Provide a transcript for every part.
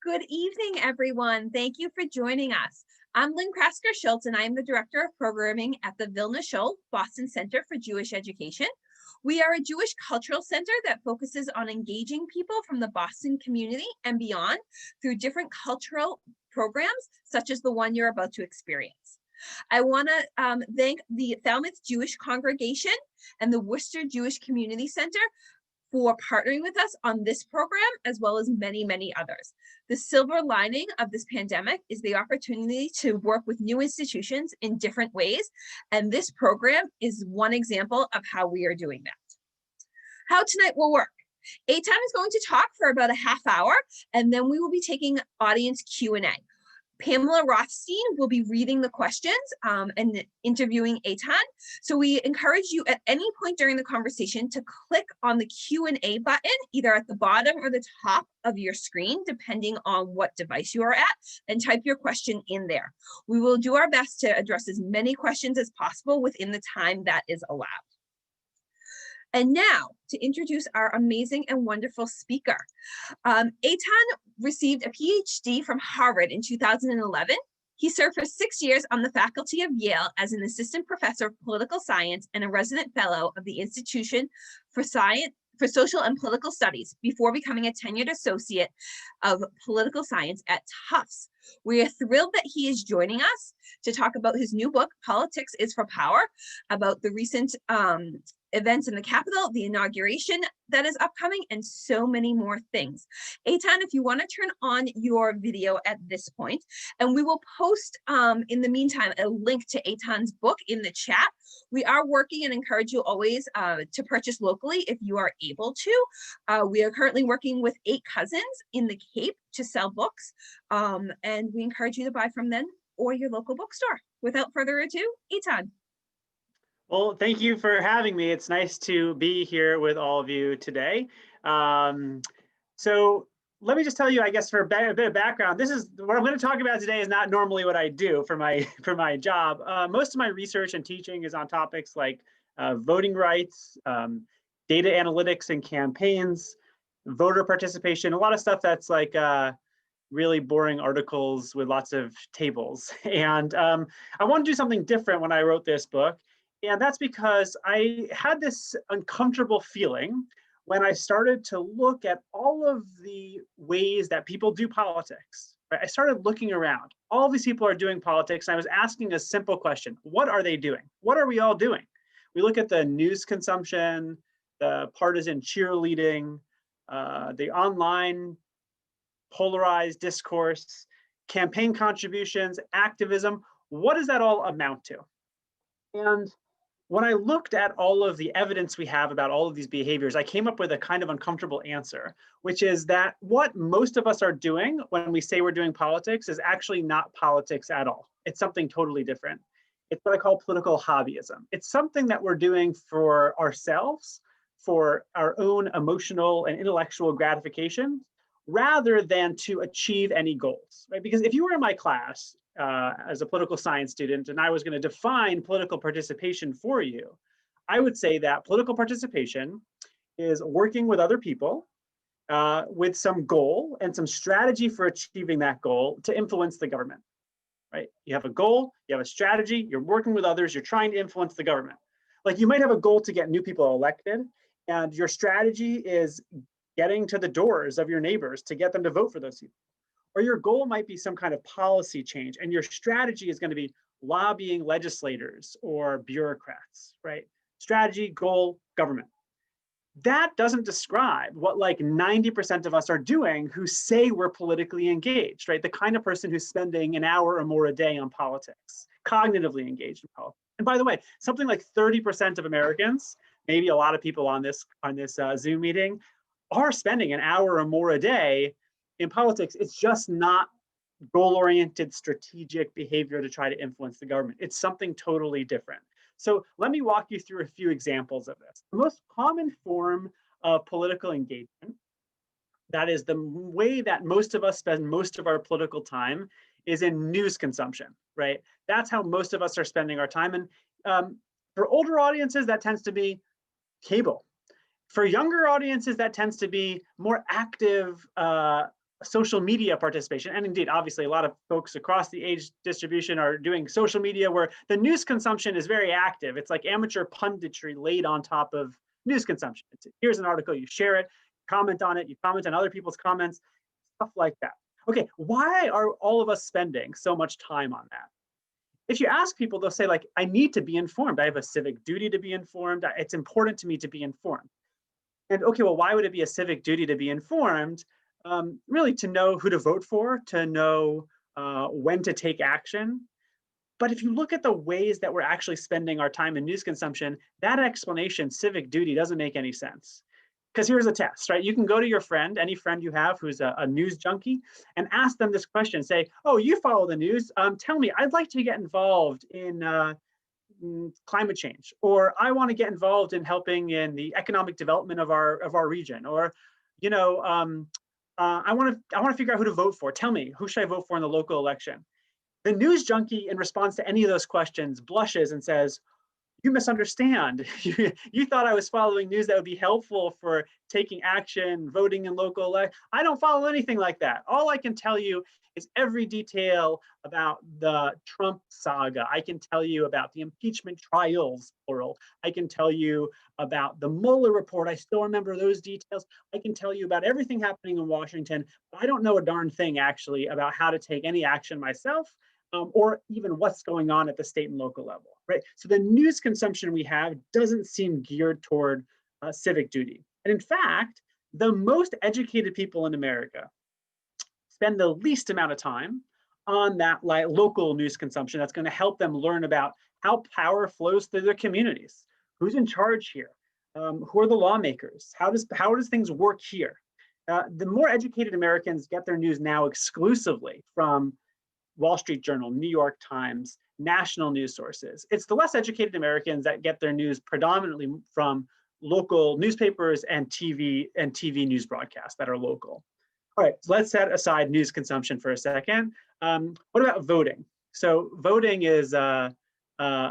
Good evening, everyone. Thank you for joining us. I'm Lynn Krasker-Schultz, and I am the Director of Programming at the Vilna Shul, Boston Center for Jewish Education. We are a Jewish cultural center that focuses on engaging people from the Boston community and beyond through different cultural programs, such as the one you're about to experience. I want to thank the Falmouth Jewish Congregation and the Worcester Jewish Community Center for partnering with us on this program, as well as many, many others. The silver lining of this pandemic is the opportunity to work with new institutions in different ways, and this program is one example of how we are doing that. How tonight will work. Eitan is going to talk for about a half hour, and then we will be taking audience Q&A. Pamela Rothstein will be reading the questions and interviewing Eitan. So we encourage you at any point during the conversation to click on the Q&A button, either at the bottom or the top of your screen, depending on what device you are at, and type your question in there. We will do our best to address as many questions as possible within the time that is allowed. And now to introduce our amazing and wonderful speaker. Eitan received a PhD from Harvard in 2011. He served for 6 years on the faculty of Yale as an assistant professor of political science and a resident fellow of the Institution for Social and Political Studies before becoming a tenured associate of political science at Tufts. We are thrilled that he is joining us to talk about his new book, Politics is for Power, about the recent events in the Capitol, the inauguration that is upcoming, and so many more things. Eitan, if you want to turn on your video at this point, and we will post in the meantime a link to Eitan's book in the chat. We are working and encourage you always to purchase locally if you are able to. We are currently working with 8 Cousins in the Cape to sell books, and we encourage you to buy from them or your local bookstore. Without further ado, Eitan. Well, thank you for having me. It's nice to be here with all of you today. So let me just tell you, I guess, for a bit of background, this is what I'm going to talk about today is not normally what I do for my job. Most of my research and teaching is on topics like voting rights, data analytics and campaigns, voter participation, a lot of stuff that's like really boring articles with lots of tables. And I wanted to do something different when I wrote this book. And that's because I had this uncomfortable feeling when I started to look at all of the ways that people do politics. Right? I started looking around. All these people are doing politics. And I was asking a simple question. What are they doing? What are we all doing? We look at the news consumption, the partisan cheerleading, the online polarized discourse, campaign contributions, activism. What does that all amount to? And when I looked at all of the evidence we have about all of these behaviors, I came up with a kind of uncomfortable answer, which is that what most of us are doing when we say we're doing politics is actually not politics at all. It's something totally different. It's what I call political hobbyism. It's something that we're doing for ourselves, for our own emotional and intellectual gratification, rather than to achieve any goals, right? Because if you were in my class as a political science student and I was going to define political participation for you, I would say that political participation is working with other people with some goal and some strategy for achieving that goal to influence the government, right? You have a goal, you have a strategy, you're working with others, you're trying to influence the government. Like you might have a goal to get new people elected, and your strategy is getting to the doors of your neighbors to get them to vote for those people. Or your goal might be some kind of policy change, and your strategy is going to be lobbying legislators or bureaucrats, right? Strategy, goal, government. That doesn't describe what like 90% of us are doing who say we're politically engaged, right? The kind of person who's spending an hour or more a day on politics, cognitively engaged in politics. And by the way, something like 30% of Americans, maybe a lot of people on this Zoom meeting, are spending an hour or more a day in politics. It's just not goal-oriented strategic behavior to try to influence the government. It's something totally different. So let me walk you through a few examples of this. The most common form of political engagement, that is the way that most of us spend most of our political time, is in news consumption, right? That's how most of us are spending our time. And for older audiences, that tends to be cable. For younger audiences, that tends to be more active social media participation. And indeed, obviously, a lot of folks across the age distribution are doing social media where the news consumption is very active. It's like amateur punditry laid on top of news consumption. Here's an article, you share it, comment on it, you comment on other people's comments, stuff like that. Okay, why are all of us spending so much time on that? If you ask people, they'll say like, I need to be informed. I have a civic duty to be informed. It's important to me to be informed. And okay, well, why would it be a civic duty to be informed? Really to know who to vote for, to know when to take action. But if you look at the ways that we're actually spending our time in news consumption, that explanation, civic duty, doesn't make any sense. Because here's a test, right? You can go to your friend, any friend you have who's a news junkie, and ask them this question. Say, oh, you follow the news. Tell me, I'd like to get involved in climate change, or I want to get involved in helping in the economic development of our region, or you know, I want to figure out who to vote for. Tell me, who should I vote for in the local election? The news junkie, in response to any of those questions, blushes and says, you misunderstand. You thought I was following news that would be helpful for taking action, voting in local elect. I don't follow anything like that. All I can tell you is every detail about the Trump saga. I can tell you about the impeachment trials, plural. I can tell you about the Mueller report. I still remember those details. I can tell you about everything happening in Washington. But I don't know a darn thing actually about how to take any action myself. Or even what's going on at the state and local level, right? So the news consumption we have doesn't seem geared toward civic duty. And in fact, the most educated people in America spend the least amount of time on that local news consumption that's going to help them learn about how power flows through their communities, who's in charge here, who are the lawmakers, how does things work here. The more educated Americans get their news now exclusively from Wall Street Journal, New York Times, national news sources. It's the less educated Americans that get their news predominantly from local newspapers and TV news broadcasts that are local. All right, so let's set aside news consumption for a second. What about voting? So voting is a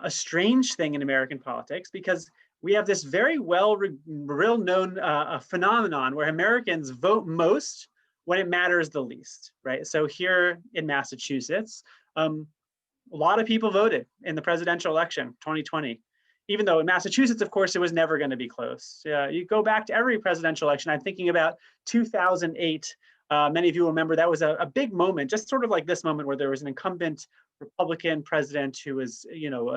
strange thing in American politics because we have this very well-known phenomenon where Americans vote most when it matters the least, right? So here in Massachusetts, a lot of people voted in the presidential election, 2020. even though in Massachusetts, of course, it was never going to be close. You go back to every presidential election. I'm thinking about 2008. Many of you will remember that was a big moment, just sort of like this moment where there was an incumbent Republican president who was,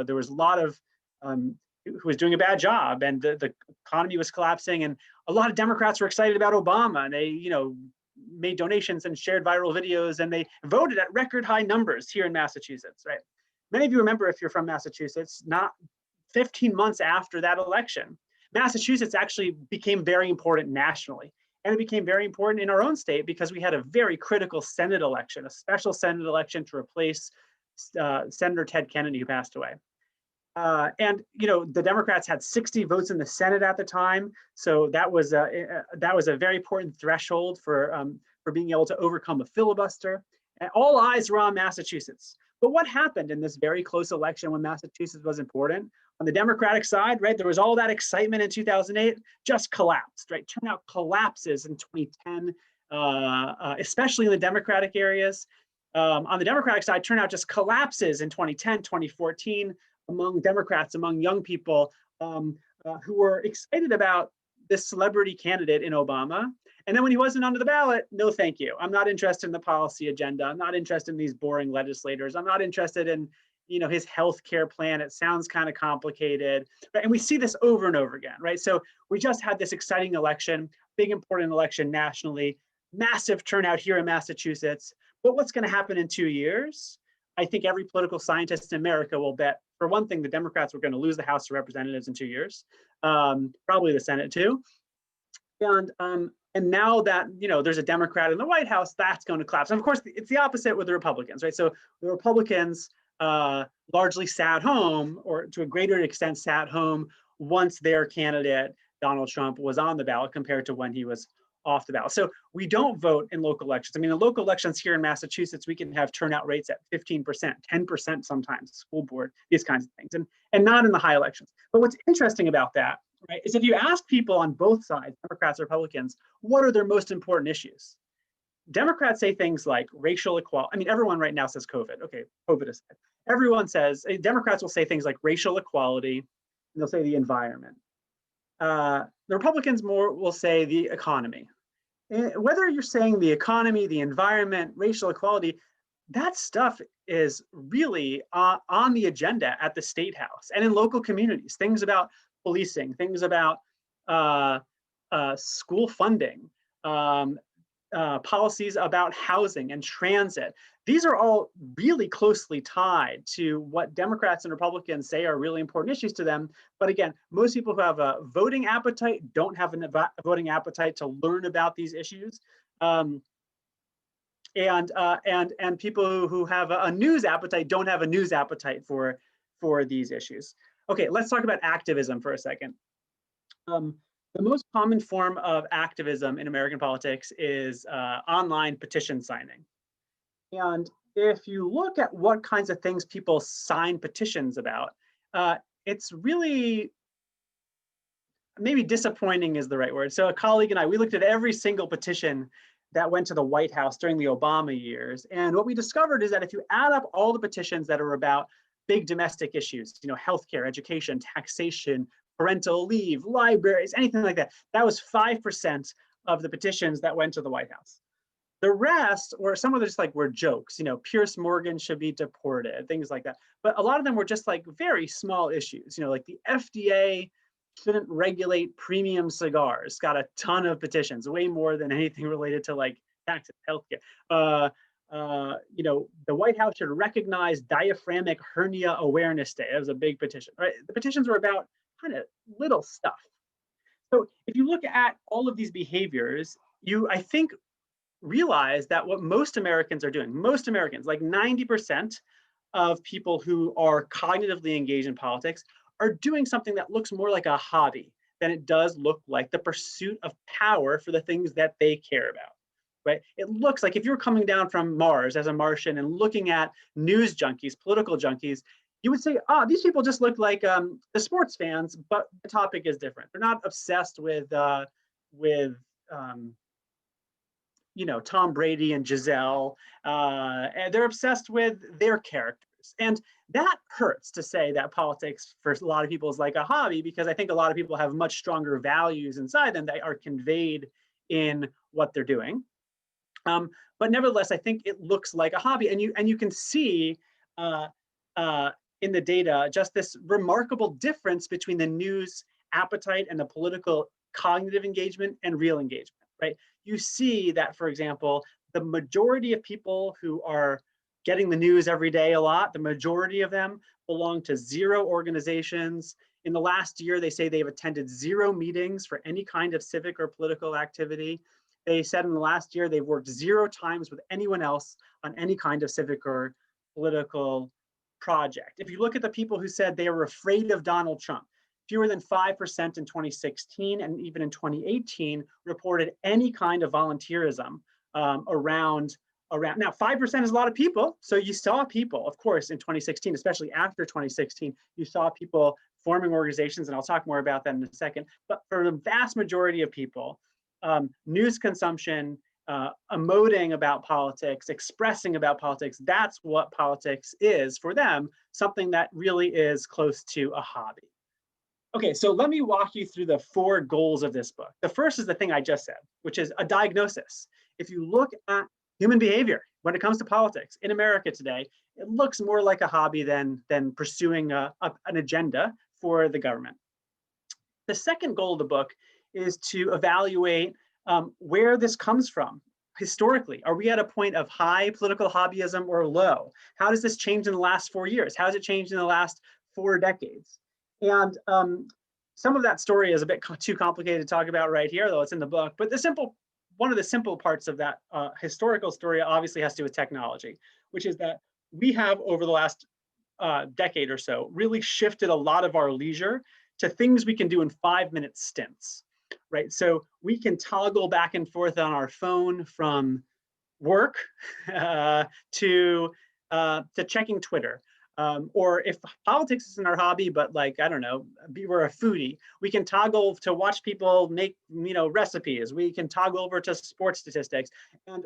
there was a lot of, who was doing a bad job, and the economy was collapsing, and a lot of Democrats were excited about Obama, and they, made donations and shared viral videos, and they voted at record high numbers here in Massachusetts, right? Many of you remember, if you're from Massachusetts, not 15 months after that election, Massachusetts actually became very important nationally. And it became very important in our own state because we had a very critical Senate election, a special Senate election to replace Senator Ted Kennedy, who passed away. And the Democrats had 60 votes in the Senate at the time, so that was a very important threshold for being able to overcome a filibuster. And all eyes were on Massachusetts. But what happened in this very close election when Massachusetts was important? On the Democratic side, right, there was all that excitement in 2008, just collapsed, right? Turnout collapses in 2010, especially in the Democratic areas. On the Democratic side, turnout just collapses in 2010, 2014. Among Democrats, among young people who were excited about this celebrity candidate in Obama. And then when he wasn't onto the ballot, no thank you. I'm not interested in the policy agenda. I'm not interested in these boring legislators. I'm not interested in his healthcare plan. It sounds kind of complicated. Right? And we see this over and over again, right? So we just had this exciting election, big important election nationally, massive turnout here in Massachusetts. But what's going to happen in 2 years? I think every political scientist in America will bet, for one thing, the Democrats were going to lose the House of Representatives in 2 years, probably the Senate too. And now that there's a Democrat in the White House, that's going to collapse. And of course, it's the opposite with the Republicans, right? So the Republicans largely sat home, or to a greater extent sat home, once their candidate, Donald Trump, was on the ballot compared to when he was off the ballot. So we don't vote in local elections. I mean, in local elections here in Massachusetts, we can have turnout rates at 15%, 10% sometimes, school board, these kinds of things, and not in the high elections. But what's interesting about that, right, is if you ask people on both sides, Democrats or Republicans, what are their most important issues? Democrats say things like racial equality. I mean, everyone right now says COVID. Okay, COVID aside. Everyone says, Democrats will say things like racial equality, and they'll say the environment. The Republicans will say the economy. And whether you're saying the economy, the environment, racial equality, that stuff is really on the agenda at the State House and in local communities. Things about policing, things about school funding, policies about housing and transit. These are all really closely tied to what Democrats and Republicans say are really important issues to them. But again, most people who have a voting appetite don't have a voting appetite to learn about these issues. And people who have a news appetite don't have a news appetite for these issues. Okay, let's talk about activism for a second. The most common form of activism in American politics is online petition signing. And if you look at what kinds of things people sign petitions about, it's really, maybe disappointing is the right word. So a colleague and I, we looked at every single petition that went to the White House during the Obama years. And what we discovered is that if you add up all the petitions that are about big domestic issues, healthcare, education, taxation, parental leave, libraries, anything like that, that was 5% of the petitions that went to the White House. The rest, or some of them just were jokes, Pierce Morgan should be deported, things like that. But a lot of them were just very small issues, like the FDA shouldn't regulate premium cigars, got a ton of petitions, way more than anything related to taxes, healthcare. The White House should recognize diaphragmatic hernia awareness day. That was a big petition, right? The petitions were about kind of little stuff. So if you look at all of these behaviors, I think, realize that what most Americans are doing, most Americans, 90% of people who are cognitively engaged in politics, are doing something that looks more like a hobby than it does look like the pursuit of power for the things that they care about, right? It looks like if you're coming down from Mars as a Martian and looking at news junkies, political junkies, you would say, these people just look like the sports fans, but the topic is different. They're not obsessed with Tom Brady and Giselle. And they're obsessed with their characters, years. And that hurts to say that politics for a lot of people is like a hobby, because I think a lot of people have much stronger values inside them that are conveyed in what they're doing. But nevertheless, I think it looks like a hobby, and you can see uh, in the data just this remarkable difference between the news appetite and the political cognitive engagement and real engagement, right? You see that, for example, the majority of people who are getting the news every day a lot, the majority of them belong to 0 organizations. In the last year, they say they've attended 0 meetings for any kind of civic or political activity. They said in the last year, they've worked 0 times with anyone else on any kind of civic or political project. If you look at the people who said they were afraid of Donald Trump, fewer than 5% in 2016, and even in 2018 reported any kind of volunteerism around. Now, 5% is a lot of people. So you saw people, of course, in 2016, especially after 2016, you saw people forming organizations, and I'll talk more about that in a second. But for the vast majority of people, news consumption, emoting about politics, expressing about politics, that's what politics is for them, something that really is close to a hobby. Okay, so let me walk you through the 4 goals of this book. The first is the thing I just said, which is a diagnosis. If you look at human behavior when it comes to politics in America today, it looks more like a hobby than pursuing an agenda for the government. The second goal of the book is to evaluate where this comes from historically. Are we at a point of high political hobbyism or low? How does this change in the last 4 years? How has it changed in the last 4 decades? And some of that story is a bit too complicated to talk about right here, though it's in the book. But one of the simple parts of that historical story obviously has to do with technology, which is that we have, over the last decade or so, really shifted a lot of our leisure to things we can do in 5-minute stints, right? So we can toggle back and forth on our phone from work to checking Twitter. Or if politics isn't our hobby, but like, I don't know, we're a foodie, we can toggle to watch people make, recipes. We can toggle over to sports statistics. And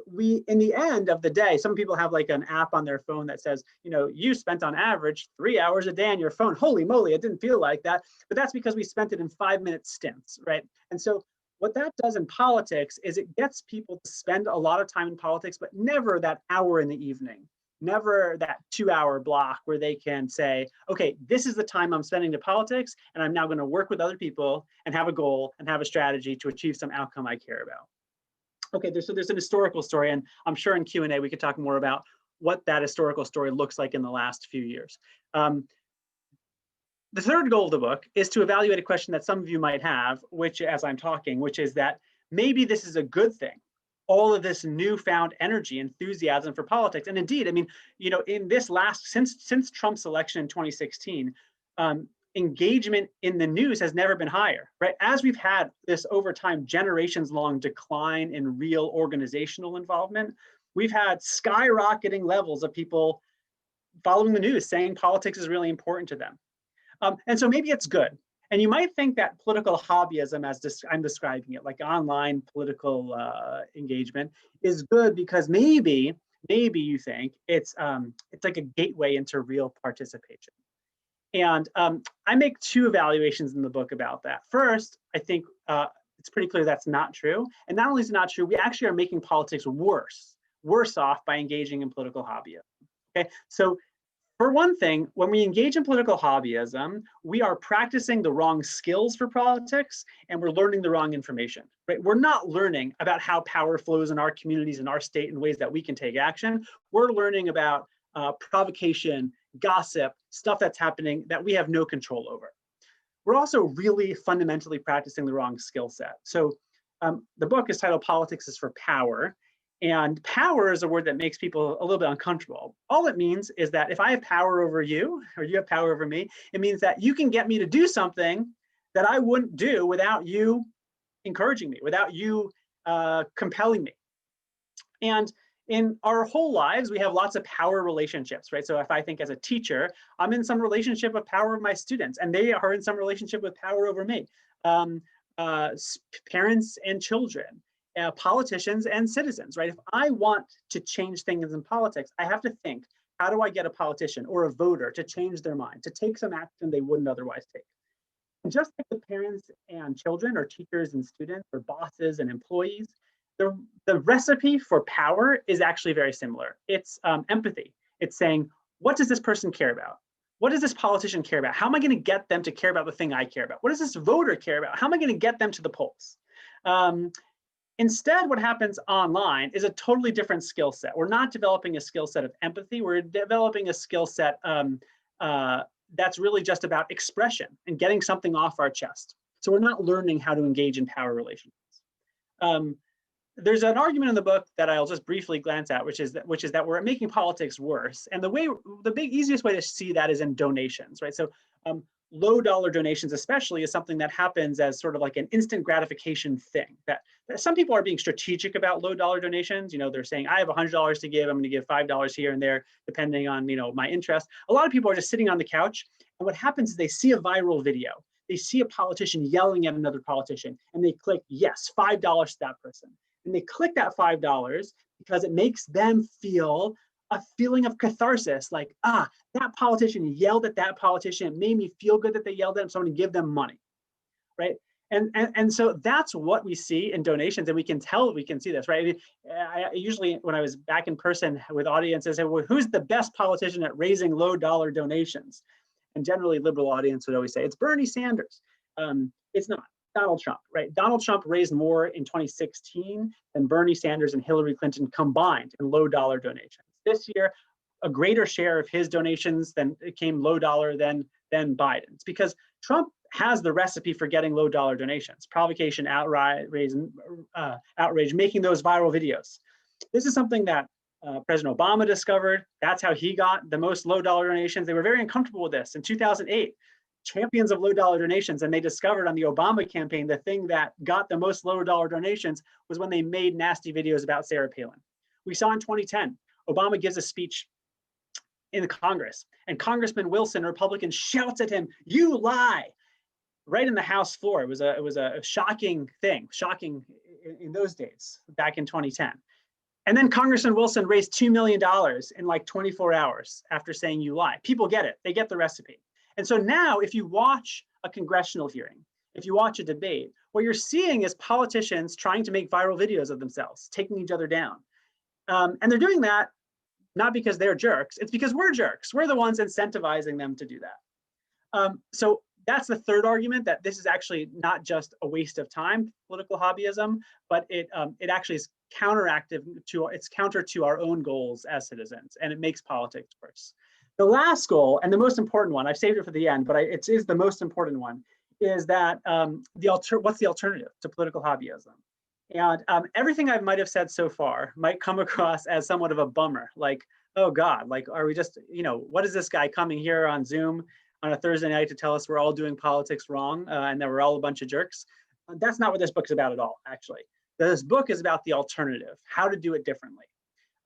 in the end of the day, some people have like an app on their phone that says, you spent on average 3 hours a day on your phone. Holy moly, it didn't feel like that. But that's because we spent it in 5-minute stints, right? And so what that does in politics is it gets people to spend a lot of time in politics, but never that hour in the evening. Never that 2-hour block where they can say, okay, this is the time I'm spending to politics, and I'm now going to work with other people and have a goal and have a strategy to achieve some outcome I care about. Okay, so there's an historical story, and I'm sure in Q&A we could talk more about what that historical story looks like in the last few years. The third goal of the book is to evaluate a question that some of you might have, which, as I'm talking, which is that maybe this is a good thing. All of this newfound energy, enthusiasm for politics. And indeed, I mean, in this since Trump's election in 2016, engagement in the news has never been higher, right? As we've had this over time, generations-long decline in real organizational involvement, we've had skyrocketing levels of people following the news, saying politics is really important to them. And so maybe it's good. And you might think that political hobbyism, as I'm describing it, like online political engagement, is good because maybe you think it's like a gateway into real participation. And I make 2 evaluations in the book about that. First, I think it's pretty clear that's not true. And not only is it not true, we actually are making politics worse off by engaging in political hobbyism. Okay, so for one thing, when we engage in political hobbyism, we are practicing the wrong skills for politics, and we're learning the wrong information, right? We're not learning about how power flows in our communities, in our state, in ways that we can take action. We're learning about provocation, gossip, stuff that's happening that we have no control over. We're also really fundamentally practicing the wrong skill set. So the book is titled Politics is for Power. And power is a word that makes people a little bit uncomfortable. All it means is that if I have power over you, or you have power over me, it means that you can get me to do something that I wouldn't do without you encouraging me, without you compelling me. And in our whole lives, we have lots of power relationships, right? So if I think as a teacher, I'm in some relationship of power with my students, and they are in some relationship with power over me. Parents and children. Politicians and citizens, right? If I want to change things in politics, I have to think, How do I get a politician or a voter to change their mind, to take some action they wouldn't otherwise take? And just like the parents and children, or teachers and students, or bosses and employees, the recipe for power is actually very similar. It's empathy. It's saying, what does this person care about? What does this politician care about? How am I going to get them to care about the thing I care about? What does this voter care about? How am I going to get them to the polls? Instead, what happens online is a totally different skill set. We're not developing a skill set of empathy. We're developing a skill set that's really just about expression and getting something off our chest. So we're not learning how to engage in power relationships. There's an argument in the book that I'll just briefly glance at, which is that we're making politics worse. And the easiest way to see that is in donations, right? So low dollar donations especially is something that happens as sort of like an instant gratification thing. That some people are being strategic about low dollar donations. You know, they're saying, I have $100 to give, I'm gonna give $5 here and there, depending on, you know, my interest. A lot of people are just sitting on the couch, and what happens is they see a viral video. They see a politician yelling at another politician, and they click, yes, $5 to that person. And they click that $5 because it makes them feel a feeling of catharsis, like, that politician yelled at that politician. It made me feel good that they yelled at him, so I'm gonna give them money, right? And so that's what we see in donations, and we can see this, right? I usually, when I was back in person with audiences, I said, well, who's the best politician at raising low dollar donations? And generally liberal audience would always say, it's Bernie Sanders. It's not. Donald Trump, right? Donald Trump raised more in 2016 than Bernie Sanders and Hillary Clinton combined in low dollar donations. This year, a greater share of his donations came low dollar than Biden's, because Trump has the recipe for getting low dollar donations: provocation, outrage, making those viral videos. This is something that President Obama discovered. That's how he got the most low dollar donations. They were very uncomfortable with this in 2008. Champions of low dollar donations, and they discovered on the Obama campaign the thing that got the most low dollar donations was when they made nasty videos about Sarah Palin. We saw in 2010, Obama gives a speech in the Congress, and Congressman Wilson, a Republican, shouts at him, "You lie!" right in the House floor. It was a shocking thing, shocking in those days, back in 2010. And then Congressman Wilson raised $2 million in like 24 hours after saying "you lie." People get it. They get the recipe. And so now, if you watch a congressional hearing, if you watch a debate, what you're seeing is politicians trying to make viral videos of themselves, taking each other down. And they're doing that not because they're jerks, it's because we're jerks. We're the ones incentivizing them to do that. So that's the third argument, that this is actually not just a waste of time, political hobbyism, but it actually is it's counter to our own goals as citizens, and it makes politics worse. The last goal, and the most important one, I've saved it for the end, but it is the most important one, is that what's the alternative to political hobbyism? And everything I might have said so far might come across as somewhat of a bummer, like, oh God, like, are we just, what is this guy coming here on Zoom on a Thursday night to tell us we're all doing politics wrong and that we're all a bunch of jerks? That's not what this book is about at all, actually. This book is about the alternative, how to do it differently.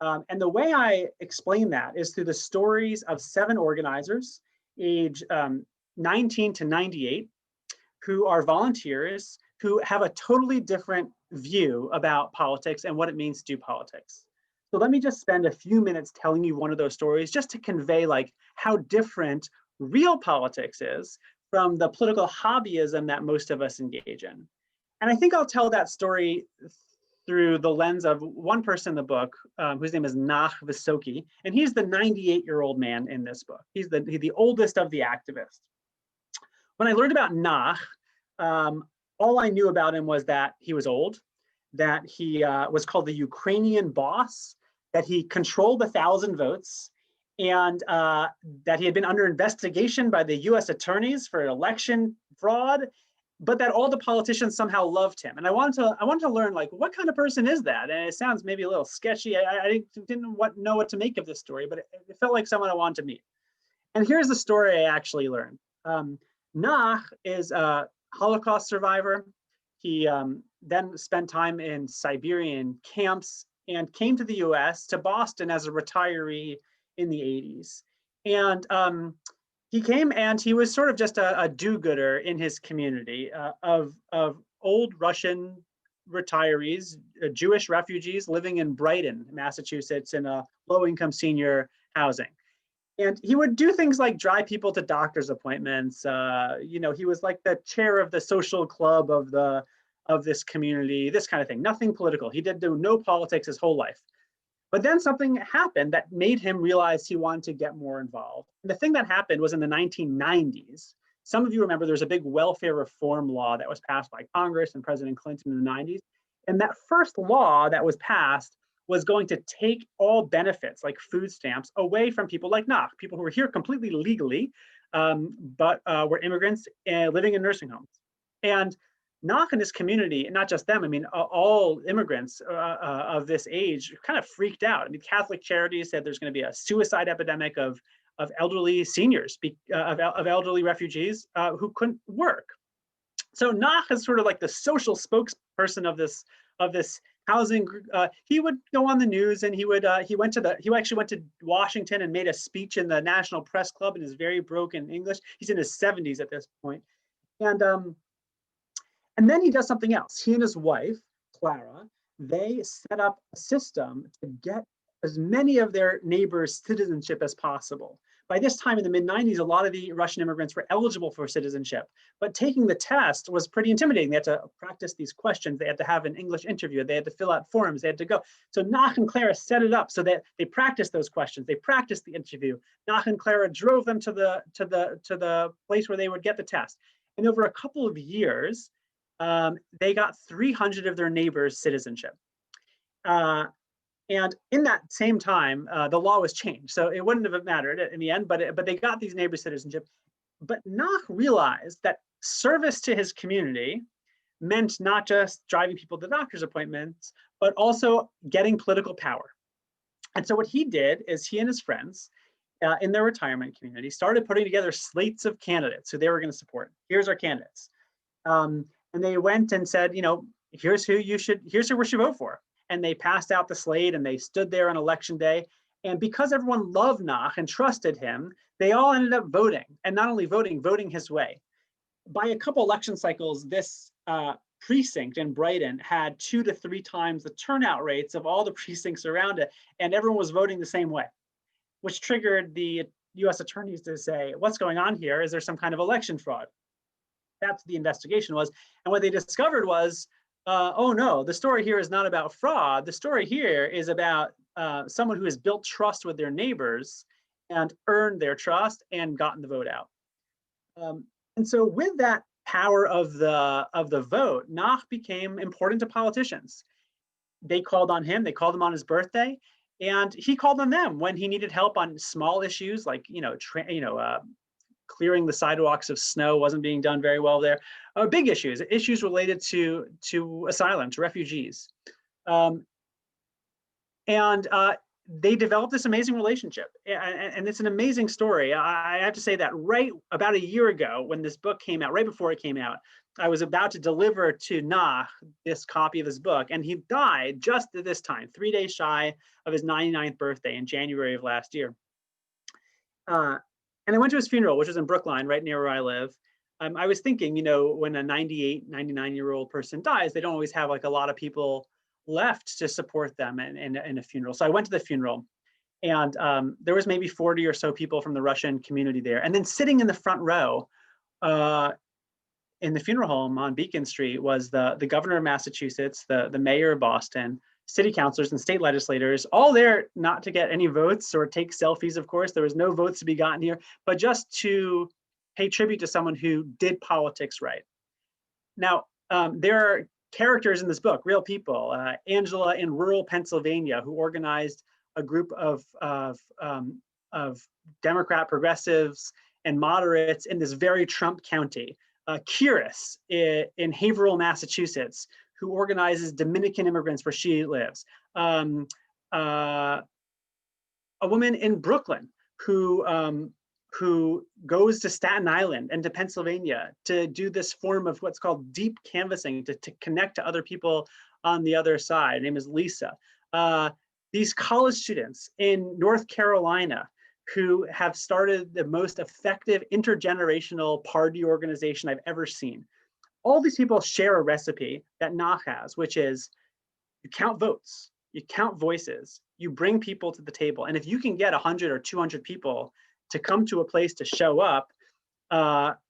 And the way I explain that is through the stories of 7 organizers, age 19 to 98, who are volunteers, who have a totally different view about politics and what it means to do politics. So let me just spend a few minutes telling you one of those stories, just to convey like how different real politics is from the political hobbyism that most of us engage in. And I think I'll tell that story through the lens of one person in the book, whose name is Nach Vysoki, and he's the 98-year-old man in this book. He's the oldest of the activists. When I learned about Nach, all I knew about him was that he was old, that he was called the Ukrainian boss, that he controlled 1,000 votes, and that he had been under investigation by the US attorneys for election fraud, but that all the politicians somehow loved him. And I wanted to learn, like, what kind of person is that? And it sounds maybe a little sketchy. I didn't know what to make of this story, but it felt like someone I wanted to meet. And here's the story I actually learned. Nach is a Holocaust survivor. He then spent time in Siberian camps and came to the US, to Boston, as a retiree in the 80s. And he came, and he was sort of just a do-gooder in his community of old Russian retirees, Jewish refugees living in Brighton, Massachusetts, in a low-income senior housing. And he would do things like drive people to doctor's appointments. He was like the chair of the social club of this community, this kind of thing. Nothing political. He did do no politics his whole life. But then something happened that made him realize he wanted to get more involved. And the thing that happened was in the 1990s. Some of you remember there was a big welfare reform law that was passed by Congress and President Clinton in the 90s. And that first law that was passed was going to take all benefits like food stamps away from people like Nach, people who were here completely legally, but were immigrants living in nursing homes. And Nach and his community, and not just them, I mean, all immigrants of this age kind of freaked out. I mean, Catholic Charities said there's going to be a suicide epidemic of elderly seniors, of elderly refugees who couldn't work. So Nach is sort of like the social spokesperson of this housing. He would go on the news, and he actually went to Washington and made a speech in the National Press Club in his very broken English. He's in his 70s at this point, and then he does something else. He and his wife, Clara, they set up a system to get as many of their neighbors' citizenship as possible. By this time in the mid-90s, a lot of the Russian immigrants were eligible for citizenship, but taking the test was pretty intimidating. They had to practice these questions. They had to have an English interview. They had to fill out forms. They had to go. So Nach and Clara set it up so that they practiced those questions. They practiced the interview. Nach and Clara drove them to the place where they would get the test. And over a couple of years, they got 300 of their neighbors' citizenship. And in that same time, the law was changed. So it wouldn't have mattered in the end, but they got these neighbors' citizenship. But Nach realized that service to his community meant not just driving people to doctor's appointments, but also getting political power. And so what he did is he and his friends in their retirement community started putting together slates of candidates who they were going to support. Here's our candidates. And they went and said, here's who we should vote for. And they passed out the slate, and they stood there on election day. And because everyone loved Nach and trusted him, they all ended up voting, and not only voting his way. By a couple election cycles, this precinct in Brighton had 2 to 3 times the turnout rates of all the precincts around it, and everyone was voting the same way, which triggered the US attorneys to say, what's going on here? Is there some kind of election fraud? That's what the investigation was. And what they discovered was, oh no, the story here is not about fraud. The story here is about someone who has built trust with their neighbors and earned their trust and gotten the vote out. And so with that power of the vote, Nach became important to politicians. They called on him, they called him on his birthday, and he called on them when he needed help on small issues like, clearing the sidewalks of snow wasn't being done very well there. Big issues related to asylum, to refugees. They developed this amazing relationship. And it's an amazing story. I have to say that right about a year ago, when this book came out, right before it came out, I was about to deliver to Nach this copy of his book, and he died just at this time, 3 days shy of his 99th birthday in January of last year. And I went to his funeral, which was in Brookline, right near where I live. I was thinking, when a 98, 99-year-old person dies, they don't always have like a lot of people left to support them in a funeral. So I went to the funeral, and there was maybe 40 or so people from the Russian community there. And then sitting in the front row in the funeral home on Beacon Street was the governor of Massachusetts, the mayor of Boston, city councilors and state legislators, all there not to get any votes or take selfies, of course. There was no votes to be gotten here, but just to pay tribute to someone who did politics right. Now, there are characters in this book, real people. Angela in rural Pennsylvania, who organized a group of Democrat progressives and moderates in this very Trump county. Kiris in Haverhill, Massachusetts, who organizes Dominican immigrants where she lives. A woman in Brooklyn who goes to Staten Island and to Pennsylvania to do this form of what's called deep canvassing to connect to other people on the other side. Her name is Lisa. These college students in North Carolina who have started the most effective intergenerational party organization I've ever seen. All these people share a recipe that Nach has, which is you count votes, you count voices, you bring people to the table. And if you can get 100 or 200 people to come to a place to show up,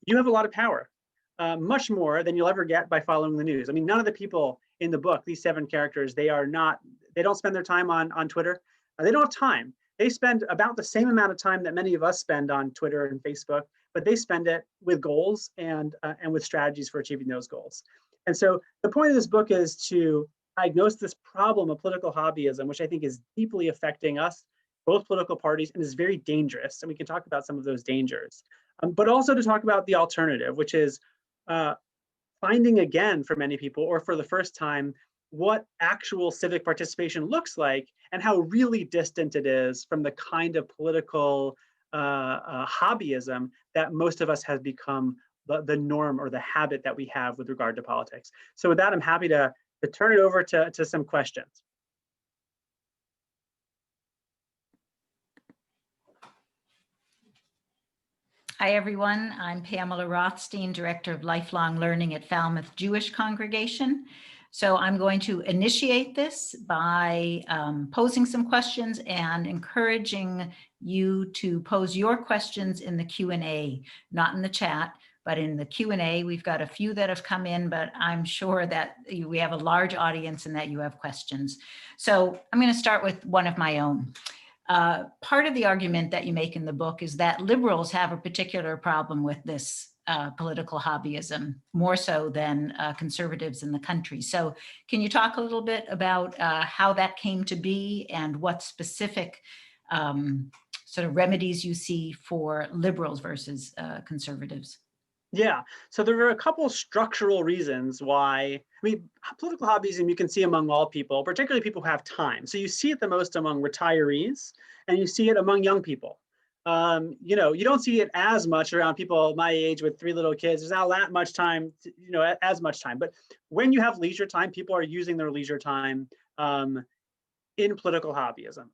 you have a lot of power, much more than you'll ever get by following the news. I mean, none of the people in the book, these 7 characters, they don't spend their time on Twitter. They don't have time. They spend about the same amount of time that many of us spend on Twitter and Facebook, but they spend it with goals and with strategies for achieving those goals. And so the point of this book is to diagnose this problem of political hobbyism, which I think is deeply affecting us, both political parties, and is very dangerous. And we can talk about some of those dangers, but also to talk about the alternative, which is finding again for many people, or for the first time, what actual civic participation looks like and how really distant it is from the kind of political hobbyism that most of us has become the norm or the habit that we have with regard to politics. So with that, I'm happy to turn it over to some questions. Hi, everyone. I'm Pamela Rothstein, Director of Lifelong Learning at Falmouth Jewish Congregation. So I'm going to initiate this by posing some questions and encouraging you to pose your questions in the Q&A, not in the chat, but in the Q&A. We've got a few that have come in, but I'm sure that we have a large audience and that you have questions. So I'm going to start with one of my own. Part of the argument that you make in the book is that liberals have a particular problem with this political hobbyism, more so than conservatives in the country. So can you talk a little bit about how that came to be and what specific sort of remedies you see for liberals versus conservatives? Yeah, so there are a couple of structural reasons why, I mean, political hobbyism you can see among all people, particularly people who have time. So you see it the most among retirees, and you see it among young people. You know, you don't see it as much around people my age with 3 little kids. There's not that much time, as much time. But when you have leisure time, people are using their leisure time in political hobbyism.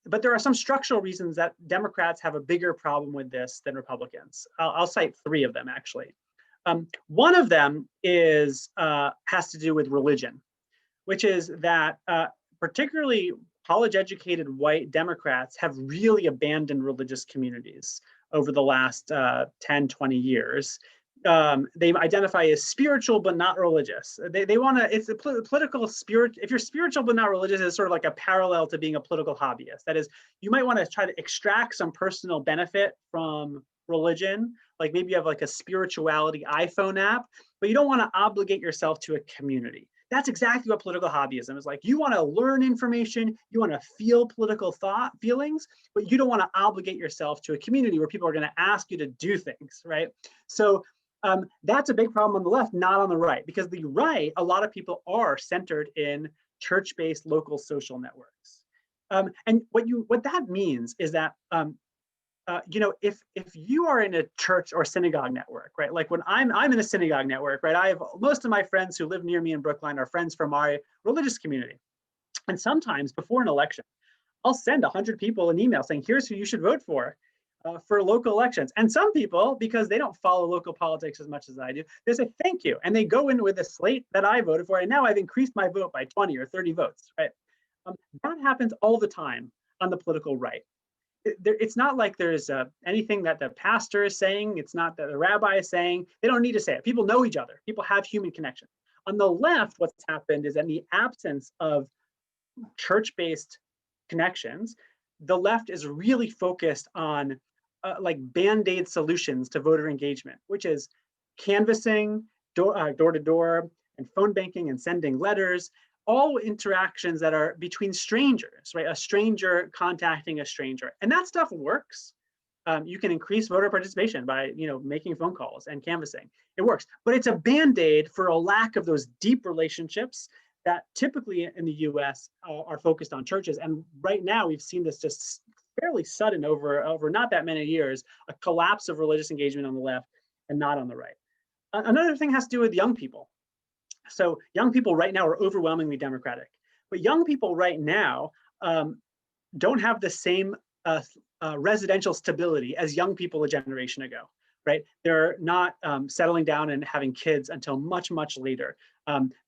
But there are some structural reasons that Democrats have a bigger problem with this than Republicans. I'll cite 3 of them, actually. One of them has to do with religion, which is that particularly college-educated white Democrats have really abandoned religious communities over the last 10, 20 years. They identify as spiritual but not religious. They want to, it's a political spirit. If you're spiritual but not religious, it's sort of like a parallel to being a political hobbyist. That is, you might want to try to extract some personal benefit from religion, like maybe you have like a spirituality iPhone app, but you don't want to obligate yourself to a community. That's exactly what political hobbyism is like. You want to learn information, you want to feel political feelings, but you don't want to obligate yourself to a community where people are going to ask you to do things, right? So that's a big problem on the left, not on the right, because the right, a lot of people are centered in church-based local social networks. And what that means is that if you are in a church or synagogue network, right? Like when I'm in a synagogue network, right? I have most of my friends who live near me in Brookline are friends from my religious community. And sometimes before an election, I'll send 100 people an email saying, here's who you should vote for local elections. And some people, because they don't follow local politics as much as I do, they say, thank you. And they go in with a slate that I voted for. And now I've increased my vote by 20 or 30 votes, right? That happens all the time on the political right. It's not like there's anything that the pastor is saying. It's not that the rabbi is saying. They don't need to say it. People know each other. People have human connection. On the left, what's happened is in the absence of church-based connections, the left is really focused on like Band-Aid solutions to voter engagement, which is canvassing, door-to-door, and phone banking and sending letters, all interactions that are between strangers, right? A stranger contacting a stranger. And that stuff works. You can increase voter participation by making phone calls and canvassing. It works, but it's a Band-Aid for a lack of those deep relationships that typically in the US are focused on churches. And right now we've seen this just fairly sudden over not that many years, a collapse of religious engagement on the left and not on the right. Another thing has to do with young people. So young people right now are overwhelmingly Democratic, but young people right now don't have the same residential stability as young people a generation ago. right? They're not settling down and having kids until much, much later.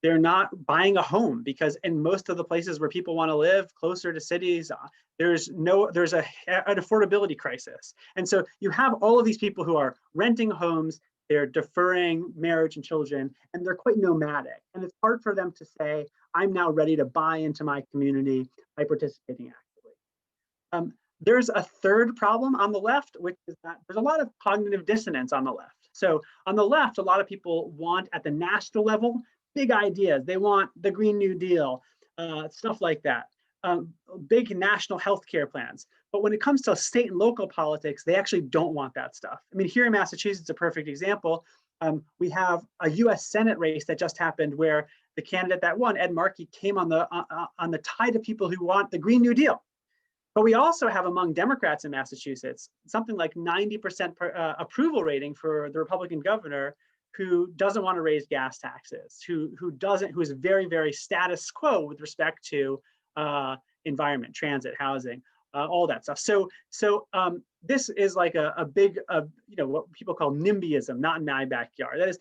They're not buying a home because in most of the places where people want to live closer to cities, there's an affordability crisis. And so you have all of these people who are renting homes, they're deferring marriage and children, and they're quite nomadic. And it's hard for them to say, I'm now ready to buy into my community by participating actively. There's a third problem on the left, which is that there's a lot of cognitive dissonance on the left. So on the left, a lot of people want at the national level, big ideas. They want the Green New Deal, stuff like that, big national healthcare plans. But when it comes to state and local politics, they actually don't want that stuff. I mean, here in Massachusetts, a perfect example, we have a US Senate race that just happened where the candidate that won, Ed Markey, came on the tide of people who want the Green New Deal. But we also have among Democrats in Massachusetts, something like 90% approval rating for the Republican governor who doesn't want to raise gas taxes, who is very, very status quo with respect to environment, transit, housing, all that stuff. So this is like a big, what people call Nimbyism, not in my backyard. That is,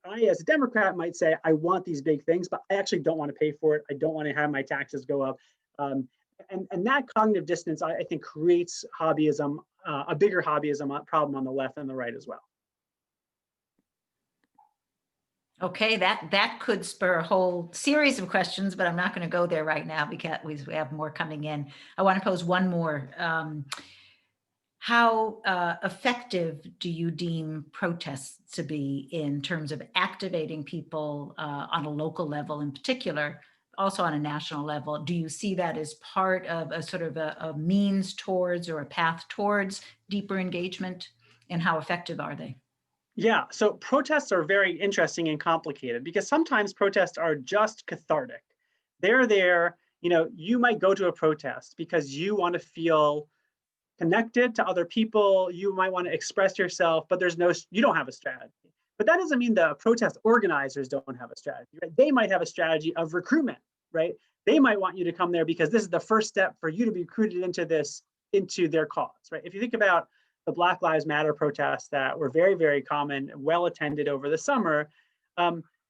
I as a Democrat might say, I want these big things, but I actually don't want to pay for it. I don't want to have my taxes go up. And that cognitive dissonance, I think, creates hobbyism, a bigger hobbyism problem on the left and the right as well. Okay, that could spur a whole series of questions, but I'm not going to go there right now because we have more coming in. I want to pose one more. How effective do you deem protests to be in terms of activating people on a local level in particular, also on a national level? Do you see that as part of a sort of a means towards or a path towards deeper engagement? And how effective are they? Yeah, so protests are very interesting and complicated because sometimes protests are just cathartic. They're there, you might go to a protest because you want to feel connected to other people, you might want to express yourself, but you don't have a strategy. But that doesn't mean the protest organizers don't have a strategy, right? They might have a strategy of recruitment, right? They might want you to come there because this is the first step for you to be recruited into their cause, right? If you think about the Black Lives Matter protests that were very, very common, well attended over the summer,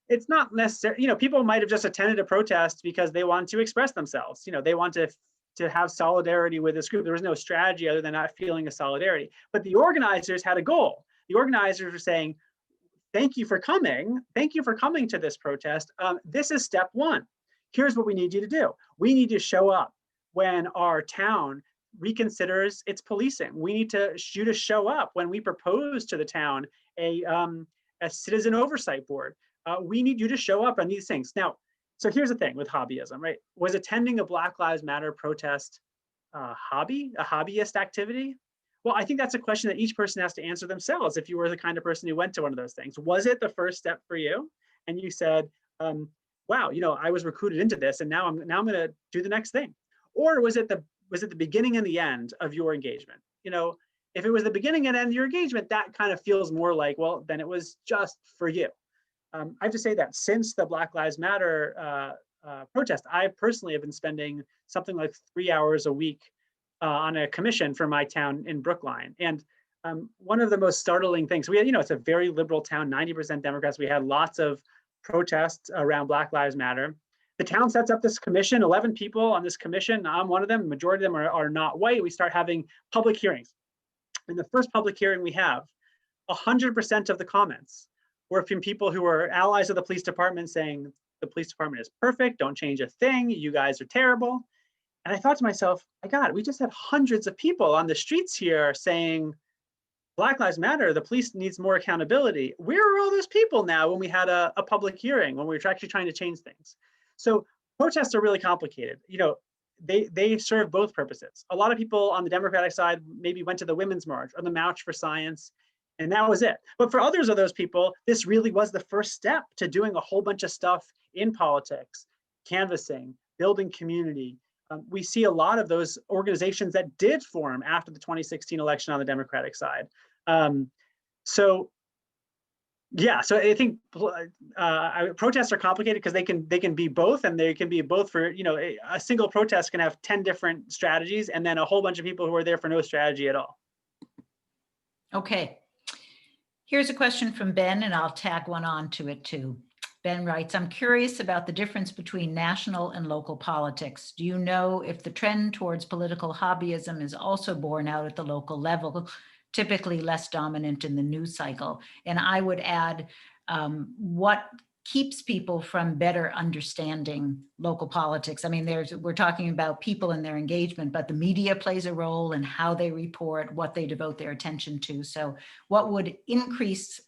it's not necessarily, people might have just attended a protest because they want to express themselves. They want to have solidarity with this group. There was no strategy other than not feeling a solidarity. But the organizers had a goal. The organizers were saying, thank you for coming. Thank you for coming to this protest. This is step one. Here's what we need you to do. We need you to show up when our town reconsiders its policing. We need you to show up when we propose to the town a citizen oversight board. We need you to show up on these things. Now, so here's the thing with hobbyism, right? Was attending a Black Lives Matter protest a hobbyist activity? Well, I think that's a question that each person has to answer themselves. If you were the kind of person who went to one of those things, was it the first step for you? And you said, wow, I was recruited into this and now I'm going to do the next thing. Or was it the beginning and the end of your engagement? If it was the beginning and end of your engagement, that kind of feels more like, well, then it was just for you. I have to say that since the Black Lives Matter protest, I personally have been spending something like 3 hours a week on a commission for my town in Brookline. And one of the most startling things, we had, it's a very liberal town, 90% Democrats. We had lots of protests around Black Lives Matter. The town sets up this commission, 11 people on this commission. I'm one of them. The majority of them are not white. We start having public hearings. In the first public hearing we have, 100% of the comments were from people who were allies of the police department saying, the police department is perfect, don't change a thing, you guys are terrible. And I thought to myself, my God, we just had hundreds of people on the streets here saying, Black Lives Matter, the police needs more accountability. Where are all those people now when we had a public hearing, when we were actually trying to change things? So protests are really complicated. They serve both purposes. A lot of people on the Democratic side maybe went to the Women's March or the March for Science, and that was it. But for others of those people, this really was the first step to doing a whole bunch of stuff in politics, canvassing, building community. We see a lot of those organizations that did form after the 2016 election on the Democratic side. So I think protests are complicated because they can be both, and they can be both for, a single protest can have 10 different strategies and then a whole bunch of people who are there for no strategy at all. Okay. Here's a question from Ben, and I'll tag one on to it too. Ben writes, I'm curious about the difference between national and local politics. Do you know if the trend towards political hobbyism is also borne out at the local level, typically less dominant in the news cycle? And I would add, what keeps people from better understanding local politics? I mean, we're talking about people and their engagement, but the media plays a role in how they report, what they devote their attention to. So what would increase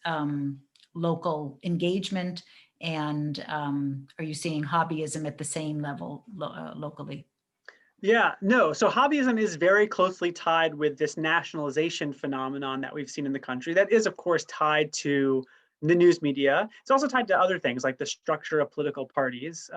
local engagement? And are you seeing hobbyism at the same level locally? Yeah, no. So hobbyism is very closely tied with this nationalization phenomenon that we've seen in the country. That is, of course, tied to the news media. It's also tied to other things like the structure of political parties.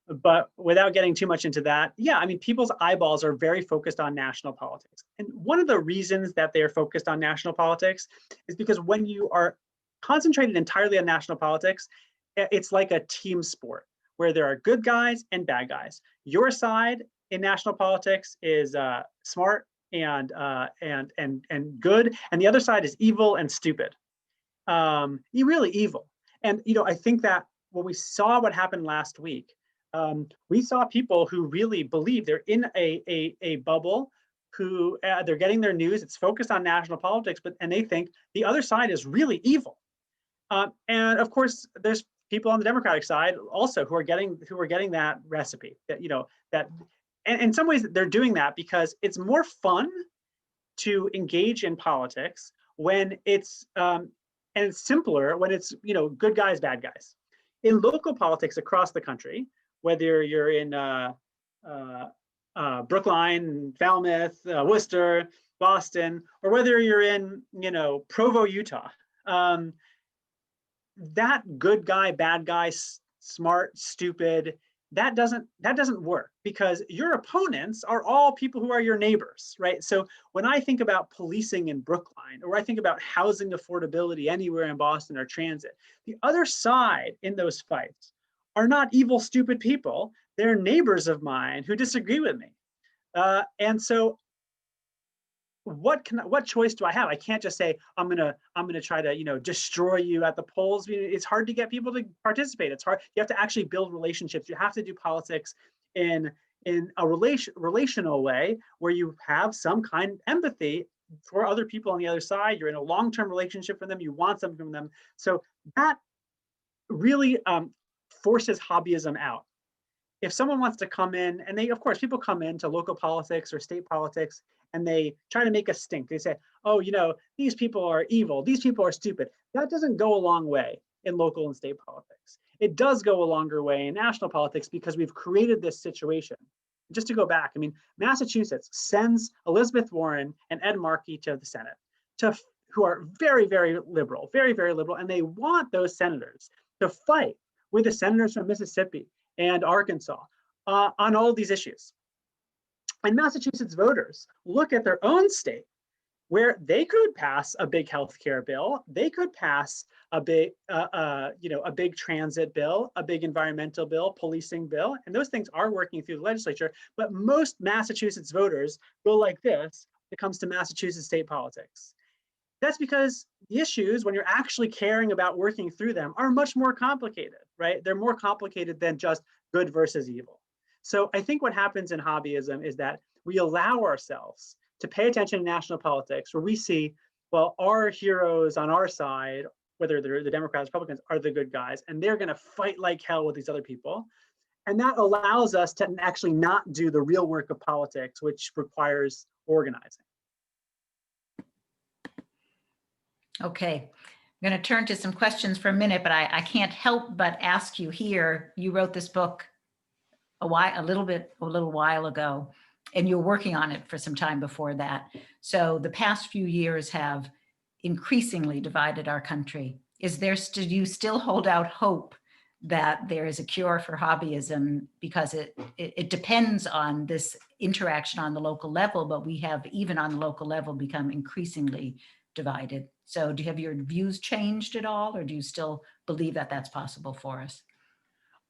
But without getting too much into that, yeah, I mean, people's eyeballs are very focused on national politics. And one of the reasons that they're focused on national politics is because when you are concentrated entirely on national politics, it's like a team sport where there are good guys and bad guys. Your side in national politics is smart and good, and the other side is evil and stupid. Really evil. And I think that when we saw what happened last week, we saw people who really believe they're in a bubble, who they're getting their news. It's focused on national politics, and they think the other side is really evil. And of course, there's people on the Democratic side also who are getting that recipe. And in some ways they're doing that because it's more fun to engage in politics when it's and it's simpler when it's good guys, bad guys. In local politics across the country, whether you're in Brookline, Falmouth, Worcester, Boston, or whether you're in Provo, Utah. That good guy, bad guy, smart, stupid, that doesn't work because your opponents are all people who are your neighbors, right? So when I think about policing in Brookline, or I think about housing affordability anywhere in Boston or transit, the other side in those fights are not evil, stupid people. They're neighbors of mine who disagree with me. And so what choice do I have? I can't just say I'm gonna try to destroy you at the polls. It's hard to get people to participate. It's hard. You have to actually build relationships. You have to do politics in a relational way where you have some kind of empathy for other people on the other side. You're in a long-term relationship with them. You want something from them. So that really forces hobbyism out. If someone wants to come in, and of course, people come into local politics or state politics, and they try to make us stink. They say, oh, these people are evil. These people are stupid. That doesn't go a long way in local and state politics. It does go a longer way in national politics because we've created this situation. Just to go back, I mean, Massachusetts sends Elizabeth Warren and Ed Markey to the Senate, who are very, very liberal, very, very liberal, and they want those senators to fight with the senators from Mississippi and Arkansas on all of these issues. And Massachusetts voters look at their own state where they could pass a big healthcare bill, they could pass a big, a big transit bill, a big environmental bill, policing bill, and those things are working through the legislature. But most Massachusetts voters go like this when it comes to Massachusetts state politics. That's because the issues, when you're actually caring about working through them, are much more complicated, right? They're more complicated than just good versus evil. So I think what happens in hobbyism is that we allow ourselves to pay attention to national politics where we see, well, our heroes on our side, whether they're the Democrats, Republicans, are the good guys, and they're going to fight like hell with these other people. And that allows us to actually not do the real work of politics, which requires organizing. Okay, I'm going to turn to some questions for a minute, but I can't help but ask you here. You wrote this book a little while ago, and you're working on it for some time before that. So the past few years have increasingly divided our country. Do you still hold out hope that there is a cure for hobbyism? Because it depends on this interaction on the local level, but we have, even on the local level, become increasingly divided. So have your views changed at all, or do you still believe that that's possible for us?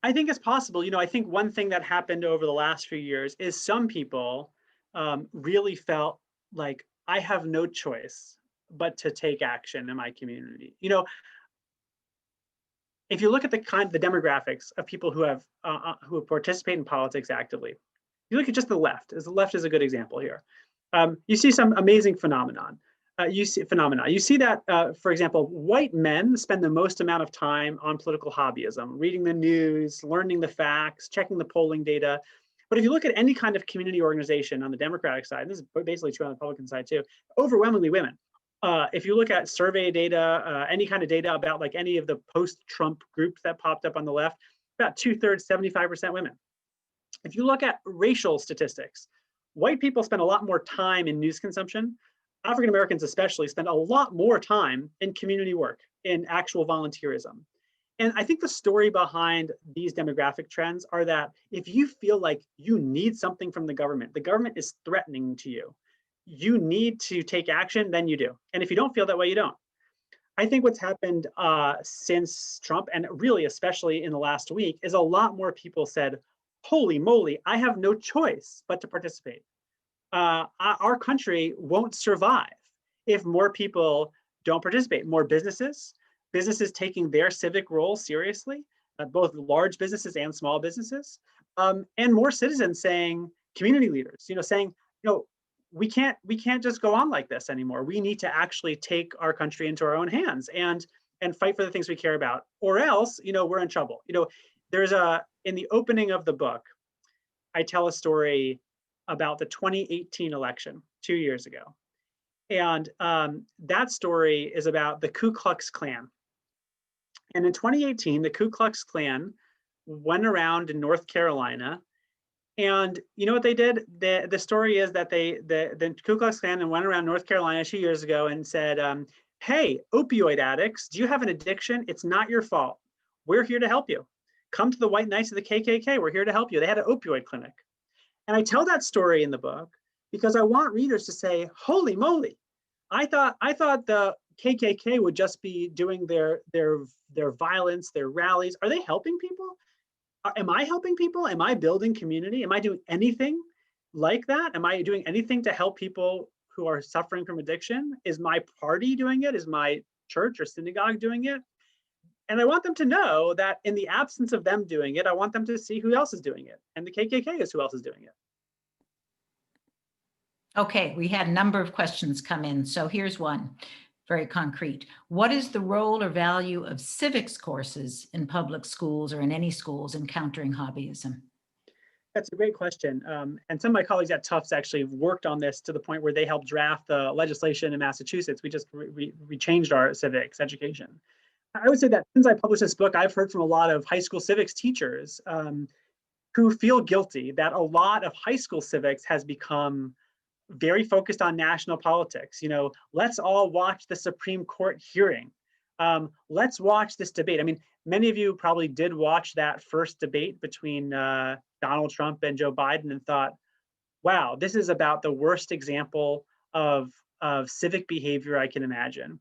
I think it's possible. I think one thing that happened over the last few years is some people really felt like I have no choice but to take action in my community. You know, if you look at the demographics of people who participate in politics actively, you look at just the left, as the left is a good example here. You see some amazing phenomenon. You see that, for example, white men spend the most amount of time on political hobbyism, reading the news, learning the facts, checking the polling data. But if you look at any kind of community organization on the Democratic side, and this is basically true on the Republican side too, overwhelmingly women. If you look at survey data, any kind of data about like any of the post-Trump groups that popped up on the left, about 2/3, 75% women. If you look at racial statistics, white people spend a lot more time in news consumption. African Americans especially spend a lot more time in community work, in actual volunteerism. And I think the story behind these demographic trends are that if you feel like you need something from the government is threatening to you, you need to take action, then you do. And if you don't feel that way, you don't. I think what's happened since Trump, and really especially in the last week, is a lot more people said, holy moly, I have no choice but to participate. Our country won't survive if more people don't participate. More businesses taking their civic role seriously, both large businesses and small businesses, and more citizens saying, community leaders, saying, we can't just go on like this anymore. We need to actually take our country into our own hands and fight for the things we care about, or else, we're in trouble. There's in the opening of the book, I tell a story about the 2018 election 2 years ago. And that story is about the Ku Klux Klan. And in 2018, the Ku Klux Klan went around in North Carolina. And you know what they did? The story is that the Ku Klux Klan went around North Carolina 2 years ago and said, hey, opioid addicts, do you have an addiction? It's not your fault. We're here to help you. Come to the White Knights of the KKK. We're here to help you. They had an opioid clinic. And I tell that story in the book because I want readers to say, holy moly, I thought the KKK would just be doing their violence, their rallies. Are they helping people? Am I helping people? Am I building community? Am I doing anything like that? Am I doing anything to help people who are suffering from addiction? Is my party doing it? Is my church or synagogue doing it? And I want them to know that in the absence of them doing it, I want them to see who else is doing it. And the KKK is who else is doing it. Okay, we had a number of questions come in. So here's one, very concrete. What is the role or value of civics courses in public schools or in any schools in countering hobbyism? That's a great question. And some of my colleagues at Tufts actually worked on this to the point where they helped draft the legislation in Massachusetts. We just we changed our civics education. I would say that since I published this book, I've heard from a lot of high school civics teachers who feel guilty that a lot of high school civics has become very focused on national politics. Let's all watch the Supreme Court hearing. Let's watch this debate. I mean, many of you probably did watch that first debate between Donald Trump and Joe Biden and thought, wow, this is about the worst example of civic behavior I can imagine.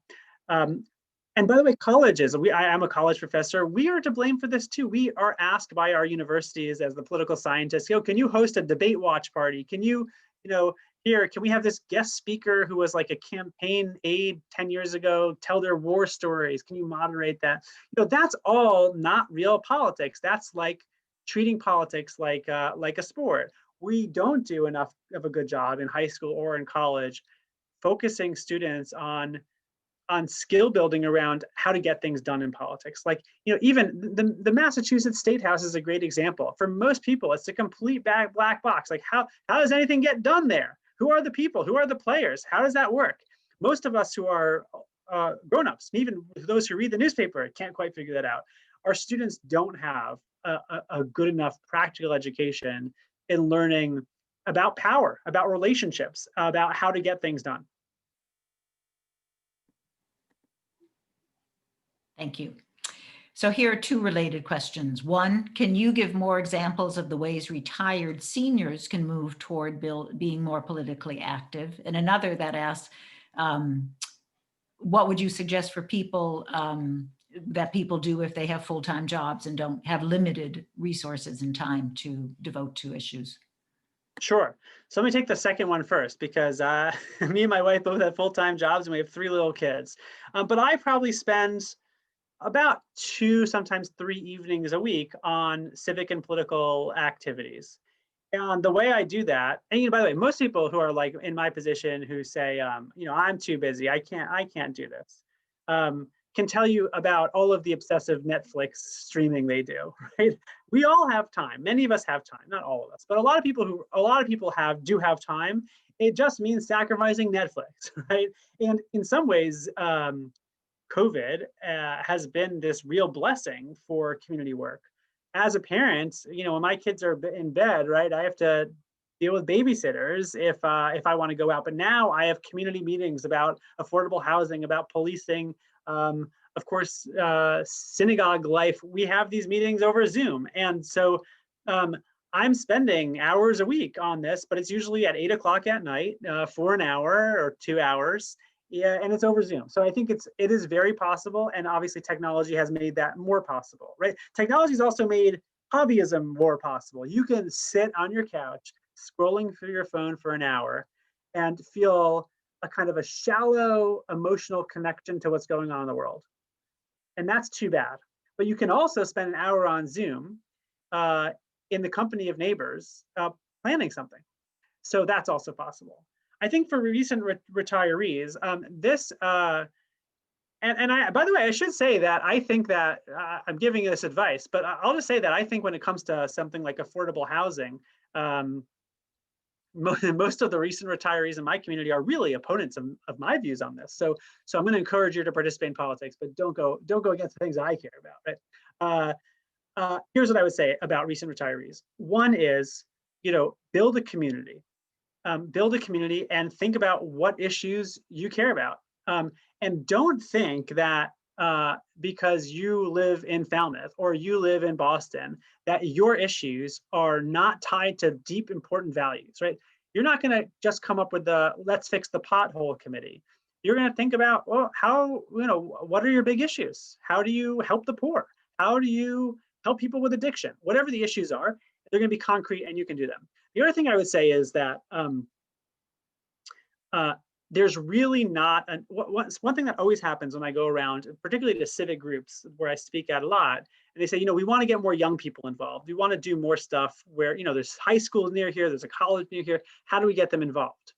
And by the way, colleges, I'm a college professor, we are to blame for this too. We are asked by our universities as the political scientists, can you host a debate watch party? Can you, can we have this guest speaker who was like a campaign aide 10 years ago, tell their war stories? Can you moderate that? That's all not real politics. That's like treating politics like a sport. We don't do enough of a good job in high school or in college focusing students on skill building around how to get things done in politics. Like, even the Massachusetts State House is a great example. For most people, it's a complete black box. Like, how does anything get done there? Who are the people? Who are the players? How does that work? Most of us who are grown-ups, even those who read the newspaper, can't quite figure that out. Our students don't have a good enough practical education in learning about power, about relationships, about how to get things done. Thank you. So here are two related questions. One, can you give more examples of the ways retired seniors can move toward being more politically active? And another that asks, what would you suggest for people that people do if they have full-time jobs and don't have limited resources and time to devote to issues? Sure. So let me take the second one first, because me and my wife both have full-time jobs and we have 3 little kids. But I probably spend about 2, sometimes 3 evenings a week on civic and political activities. And the way I do that, and by the way, most people who are like in my position who say, I'm too busy, I can't do this, can tell you about all of the obsessive Netflix streaming they do, right? We all have time. Many of us have time, not all of us, but a lot of people do have time. It just means sacrificing Netflix, right? And in some ways, COVID has been this real blessing for community work. As a parent, when my kids are in bed, right, I have to deal with babysitters if I want to go out. But now I have community meetings about affordable housing, about policing, of course, synagogue life. We have these meetings over Zoom, and so I'm spending hours a week on this, but it's usually at 8 o'clock at night for an hour or 2 hours. Yeah, and it's over Zoom. So I think it is very possible, and obviously technology has made that more possible, right? Technology has also made hobbyism more possible. You can sit on your couch scrolling through your phone for an hour and feel a kind of a shallow emotional connection to what's going on in the world. And that's too bad. But you can also spend an hour on Zoom in the company of neighbors planning something. So that's also possible. I think for recent retirees, and I, by the way, I should say that I think that I'm giving this advice, but I'll just say that I think when it comes to something like affordable housing, most of the recent retirees in my community are really opponents of my views on this. So I'm going to encourage you to participate in politics, but don't go against the things that I care about. Right? Here's what I would say about recent retirees. One is, build a community. Build a community and think about what issues you care about. And don't think that because you live in Falmouth or you live in Boston, that your issues are not tied to deep, important values, right? You're not going to just come up with the let's fix the pothole committee. You're going to think about, well, what are your big issues? How do you help the poor? How do you help people with addiction? Whatever the issues are, they're going to be concrete and you can do them. The other thing I would say is that there's really not, one thing that always happens when I go around, particularly to civic groups where I speak at a lot, and they say, we want to get more young people involved. We want to do more stuff where, there's high schools near here, there's a college near here. How do we get them involved?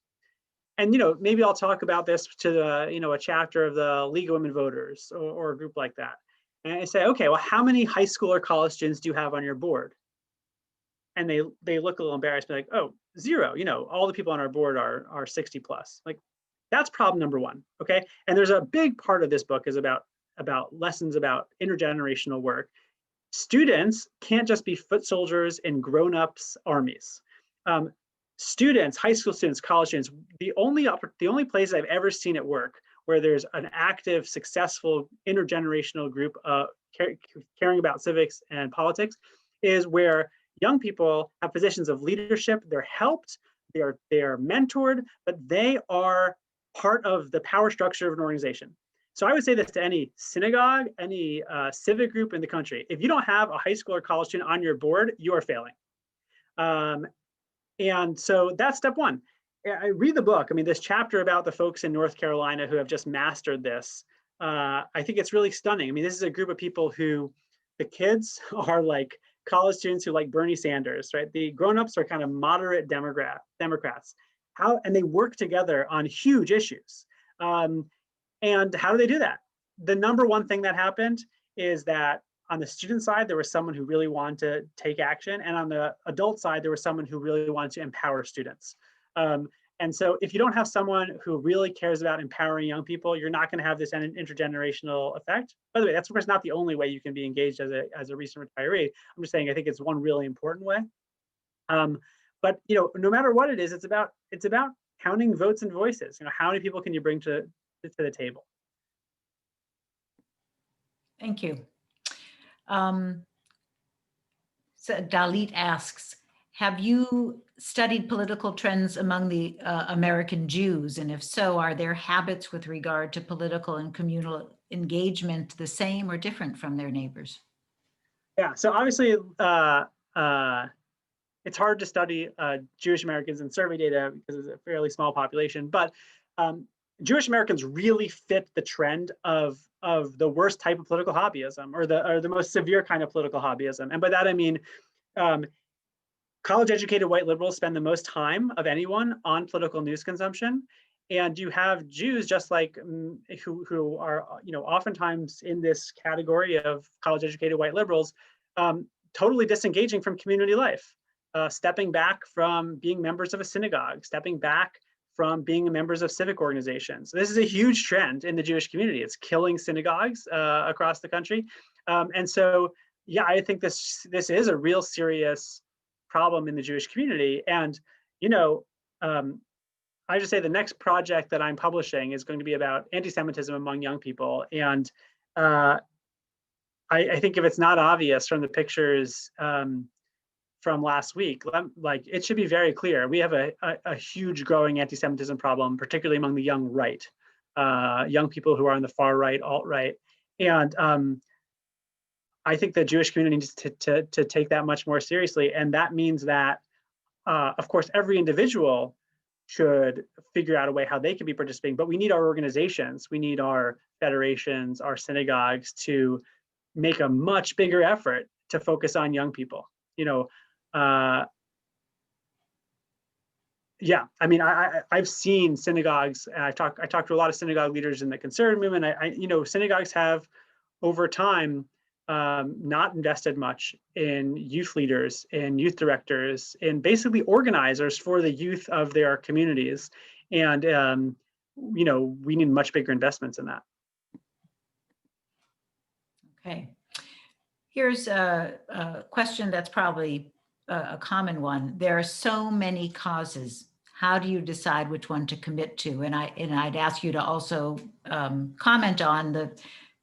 And, maybe I'll talk about this to, a chapter of the League of Women Voters or a group like that. And I say, okay, well, how many high school or college students do you have on your board? And they look a little embarrassed, like, oh, 0. All the people on our board are 60 plus. Like, that's problem number one. Okay, and there's a big part of this book is about lessons about intergenerational work. Students can't just be foot soldiers in grown-ups armies. Students, high school students, college students, the only place I've ever seen it work where there's an active, successful intergenerational group caring about civics and politics is where young people have positions of leadership. They're helped, they're mentored, but they are part of the power structure of an organization. So I would say this to any synagogue, any civic group in the country. If you don't have a high school or college student on your board, you are failing. And so that's step one. I read the book. I mean, this chapter about the folks in North Carolina who have just mastered this, I think it's really stunning. I mean, this is a group of people who, the kids are like college students who like Bernie Sanders, right? The grown-ups are kind of moderate Democrats. And they work together on huge issues. And how do they do that? The number one thing that happened is that on the student side, there was someone who really wanted to take action. And on the adult side, there was someone who really wanted to empower students. And so if you don't have someone who really cares about empowering young people, you're not going to have this intergenerational effect. By the way, that's of course not the only way you can be engaged as a recent retiree. I'm just saying I think it's one really important way. But no matter what it is, it's about counting votes and voices. How many people can you bring to the table? Thank you. So Dalit asks, have you studied political trends among the American Jews? And if so, are their habits with regard to political and communal engagement the same or different from their neighbors? Yeah, so obviously, it's hard to study Jewish Americans in survey data because it's a fairly small population, but Jewish Americans really fit the trend of the worst type of political hobbyism, or the most severe kind of political hobbyism. And by that I mean, college-educated white liberals spend the most time of anyone on political news consumption, and you have Jews just like who are oftentimes in this category of college-educated white liberals, totally disengaging from community life, stepping back from being members of a synagogue, stepping back from being members of civic organizations. This is a huge trend in the Jewish community. It's killing synagogues across the country. And so, yeah, I think this is a real serious problem in the Jewish community. And, I just say the next project that I'm publishing is going to be about anti-Semitism among young people. And I think if it's not obvious from the pictures from last week, like it should be very clear. We have a huge growing anti-Semitism problem, particularly among the young right, young people who are on the far right, alt-right. And I think the Jewish community needs to take that much more seriously. And that means that, of course, every individual should figure out a way how they can be participating, but we need our organizations, we need our federations, our synagogues to make a much bigger effort to focus on young people. Yeah, I mean, I've seen synagogues, and I talked to a lot of synagogue leaders in the conservative movement. Synagogues have over time not invested much in youth leaders, in youth directors, in basically organizers for the youth of their communities. And, we need much bigger investments in that. Okay. Here's a question that's probably a common one. There are so many causes. How do you decide which one to commit to? And I'd ask you to also comment on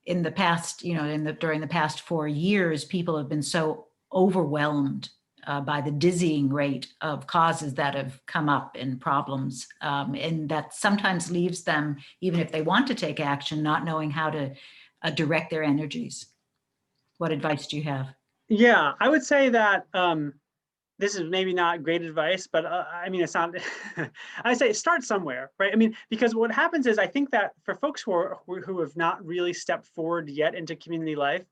in the past, during the past 4 years, people have been so overwhelmed by the dizzying rate of causes that have come up and problems. And that sometimes leaves them, even if they want to take action, not knowing how to direct their energies. What advice do you have? Yeah, I would say that this is maybe not great advice, but I mean, it's not, I say start somewhere, right? I mean, because what happens is I think that for folks who have not really stepped forward yet into community life,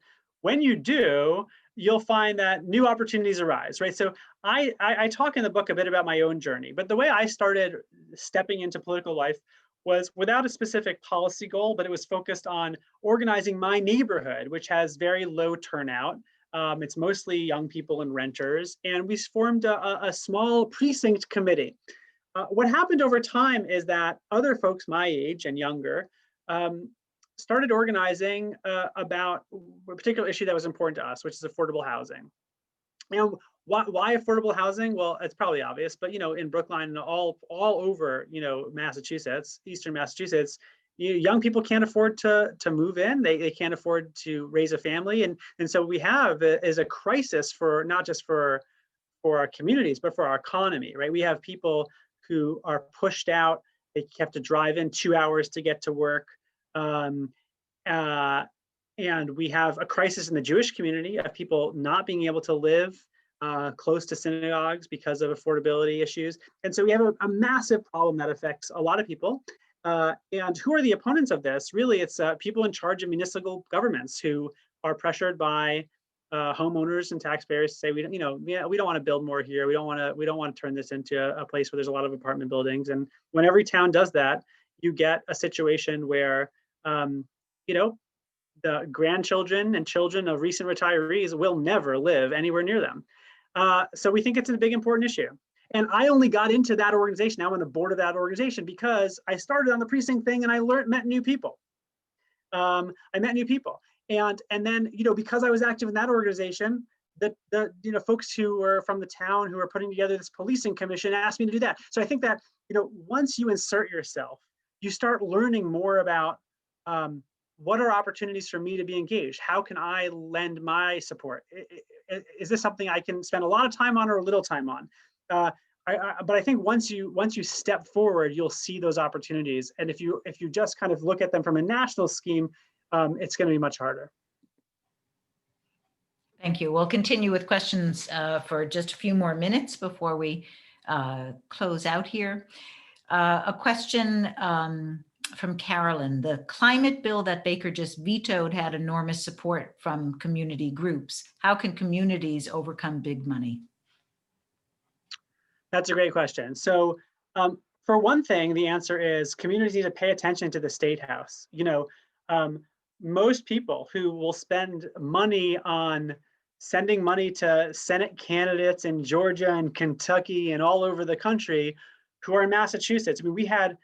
when you do, you'll find that new opportunities arise, right? So I talk in the book a bit about my own journey, but the way I started stepping into political life was without a specific policy goal, but it was focused on organizing my neighborhood, which has very low turnout. It's mostly young people and renters, and we formed a small precinct committee. What happened over time is that other folks my age and younger started organizing about a particular issue that was important to us, which is affordable housing. Why affordable housing? Well, it's probably obvious, but in Brookline and all over Massachusetts, Eastern Massachusetts, young people can't afford to move in. They can't afford to raise a family, and so we have is a crisis for not just for our communities, but for our economy, right? We have people who are pushed out. They have to drive in 2 hours to get to work, and we have a crisis in the Jewish community of people not being able to live close to synagogues because of affordability issues. And so we have a massive problem that affects a lot of people. And who are the opponents of this? Really, it's people in charge of municipal governments who are pressured by homeowners and taxpayers to say, we don't want to build more here. We don't want to turn this into a place where there's a lot of apartment buildings. And when every town does that, you get a situation where the grandchildren and children of recent retirees will never live anywhere near them. So we think it's a big, important issue. And I only got into that organization. Now I'm on the board of that organization because I started on the precinct thing and I met new people. I met new people. And then, because I was active in that organization, the folks who were from the town who were putting together this policing commission asked me to do that. So I think that, once you insert yourself, you start learning more about what are opportunities for me to be engaged? How can I lend my support? Is this something I can spend a lot of time on or a little time on? But I think once you step forward, you'll see those opportunities. And if you just kind of look at them from a national scheme, it's going to be much harder. Thank you. We'll continue with questions for just a few more minutes before we close out here. A question from Carolyn. The climate bill that Baker just vetoed had enormous support from community groups. How can communities overcome big money? That's a great question. So for one thing, the answer is communities need to pay attention to the State House. Most people who will spend money on sending money to Senate candidates in Georgia and Kentucky and all over the country who are in Massachusetts. I mean, we had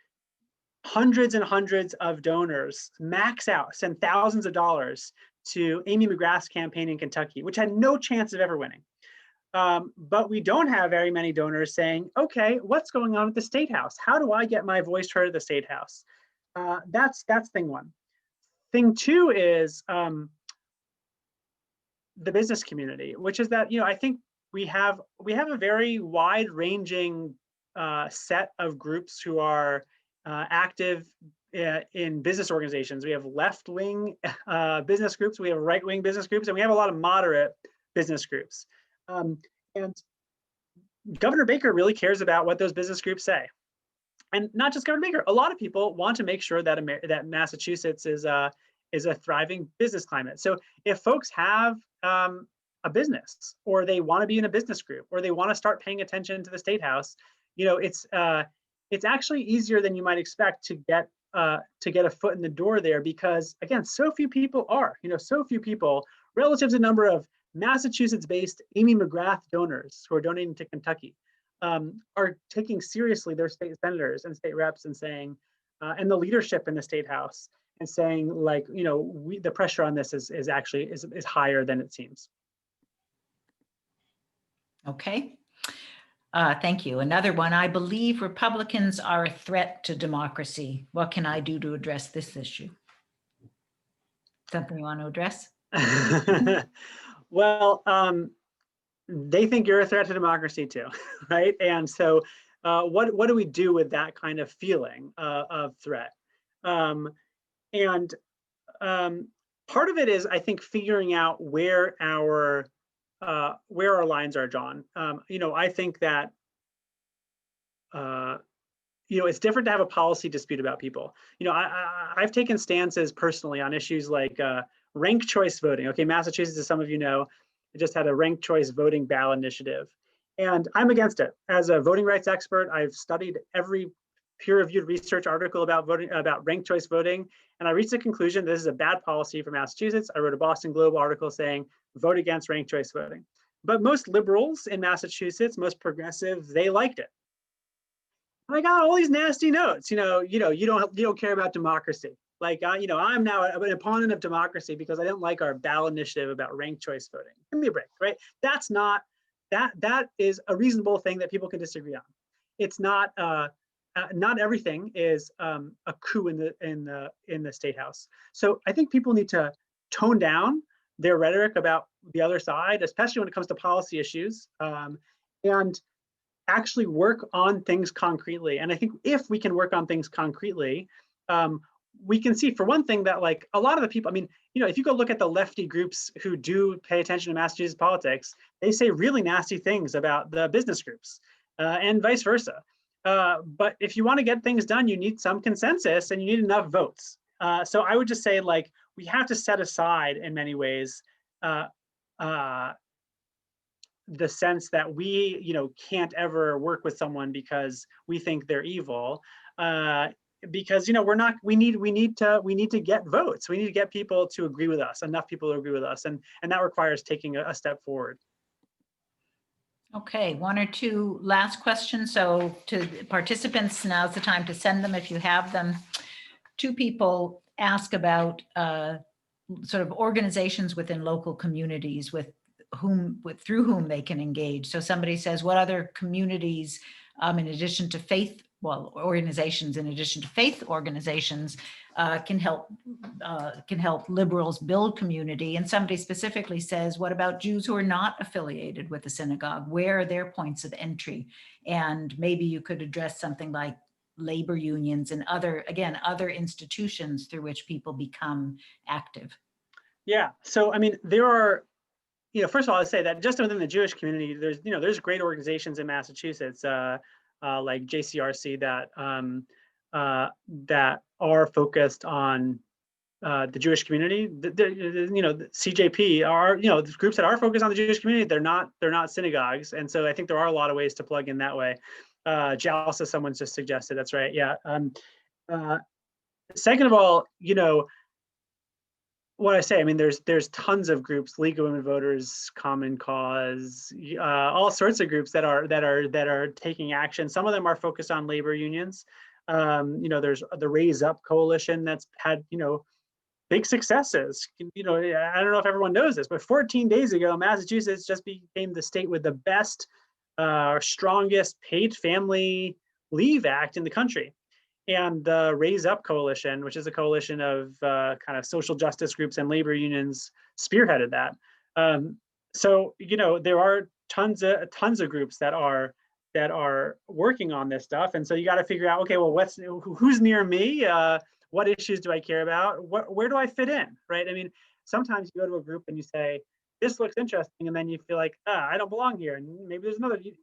hundreds and hundreds of donors max out, send thousands of dollars to Amy McGrath's campaign in Kentucky, which had no chance of ever winning. But we don't have very many donors saying, okay, what's going on at the State House? How do I get my voice heard at the State House? That's thing one. Thing two is the business community, which is that, I think we have a very wide-ranging set of groups who are active in business organizations. We have left-wing business groups, we have right-wing business groups, and we have a lot of moderate business groups. And Governor Baker really cares about what those business groups say. And not just Governor Baker, a lot of people want to make sure that that Massachusetts is a thriving business climate. So if folks have a business, or they want to be in a business group, or they want to start paying attention to the State House, it's actually easier than you might expect to get a foot in the door there, because again, so few people are, so few people relative to the number of Massachusetts-based Amy McGrath donors who are donating to Kentucky are taking seriously their state senators and state reps and saying, and the leadership in the State House, and saying, like, the pressure on this is actually higher than it seems. Okay. Thank you. Another one. I believe Republicans are a threat to democracy. What can I do to address this issue? Something you want to address? Well, they think you're a threat to democracy too, right? And so what do we do with that kind of feeling of threat? And part of it is, I think, figuring out where our lines are drawn. I think that it's different to have a policy dispute about people. I've taken stances personally on issues like ranked choice voting. Okay, Massachusetts, as some of you know, just had a ranked choice voting ballot initiative, and I'm against it. As a voting rights expert, I've studied every peer-reviewed research article about ranked choice voting, and I reached the conclusion this is a bad policy for Massachusetts. I wrote a Boston Globe article saying vote against ranked choice voting. But most liberals in Massachusetts, most progressives, they liked it. And I got all these nasty notes. You don't care about democracy. Like, I'm now an opponent of democracy because I don't like our ballot initiative about ranked choice voting. Give me a break, right? That's not, that is a reasonable thing that people can disagree on. It's not, not everything is a coup in the State House. So I think people need to tone down their rhetoric about the other side, especially when it comes to policy issues, and actually work on things concretely. And I think if we can work on things concretely, we can see, for one thing, that like a lot of the people, if you go look at the lefty groups who do pay attention to Massachusetts politics, they say really nasty things about the business groups and vice versa. But if you want to get things done, you need some consensus and you need enough votes. So I would just say, like, we have to set aside, in many ways, the sense that we, can't ever work with someone because we think they're evil. Because we need to get votes. We need to get people to agree with us, enough people to agree with us, and that requires taking a step forward. Okay, one or two last questions. So to participants, now's the time to send them if you have them. Two people ask about sort of organizations within local communities through whom they can engage. So somebody says, what other communities, in addition to faith, organizations in addition to faith organizations, can help liberals build community? And somebody specifically says, what about Jews who are not affiliated with the synagogue? Where are their points of entry? And maybe you could address something like labor unions and other institutions through which people become active. Yeah, so there are first of all, I'd say that just within the Jewish community, there's great organizations in Massachusetts, like JCRC that are focused on the Jewish community. The CJP are, the groups that are focused on the Jewish community. They're not synagogues, and so I think there are a lot of ways to plug in that way. JALSA, someone's just suggested. That's right. Yeah. Second of all, what I say, I mean, there's tons of groups: League of Women Voters, Common Cause, all sorts of groups that are taking action. Some of them are focused on labor unions. There's the Raise Up Coalition that's had big successes. I don't know if everyone knows this, but 14 days ago, Massachusetts just became the state with the best, strongest paid family leave act in the country. And the Raise Up Coalition, which is a coalition of kind of social justice groups and labor unions, spearheaded that. So there are tons of groups that are working on this stuff, and so you got to figure out, okay, well, who's near me? What issues do I care about? Where do I fit in? Right? I mean, sometimes you go to a group and you say, this looks interesting, and then you feel like, I don't belong here, and maybe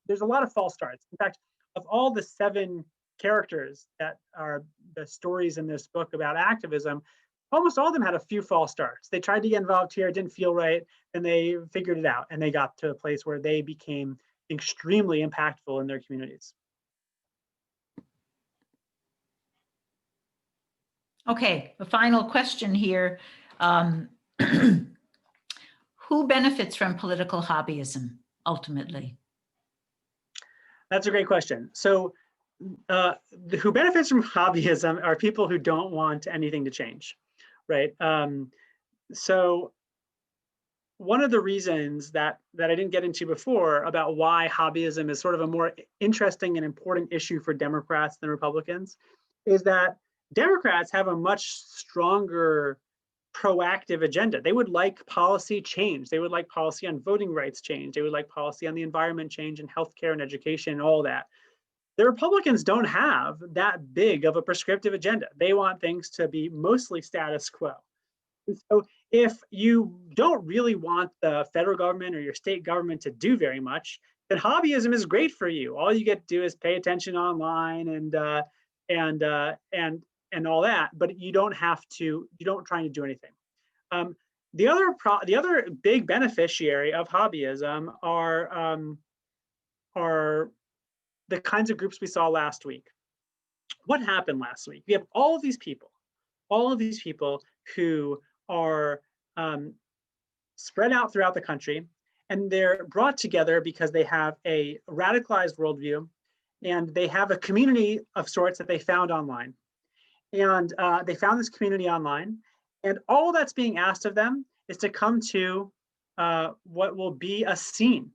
there's a lot of false starts. In fact, of all the 7 characters that are the stories in this book about activism, almost all of them had a few false starts. They tried to get involved here, it didn't feel right, and they figured it out, and they got to a place where they became extremely impactful in their communities. Okay, the final question here. Who benefits from political hobbyism ultimately? That's a great question. So who benefits from hobbyism are people who don't want anything to change, right? So one of the reasons that I didn't get into before about why hobbyism is sort of a more interesting and important issue for Democrats than Republicans is that Democrats have a much stronger proactive agenda. They would like policy change. They would like policy on voting rights change. They would like policy on the environment change and healthcare and education and all that. The Republicans don't have that big of a prescriptive agenda. They want things to be mostly status quo. And so if you don't really want the federal government or your state government to do very much, then hobbyism is great for you. All you get to do is pay attention online and all that, but you don't try to do anything. The other big beneficiary of hobbyism are the kinds of groups we saw last week. What happened last week? We have all of these people who are spread out throughout the country, and they're brought together because they have a radicalized worldview, and they have a community of sorts that they found online. And they found this community online, and all that's being asked of them is to come to what will be a scene,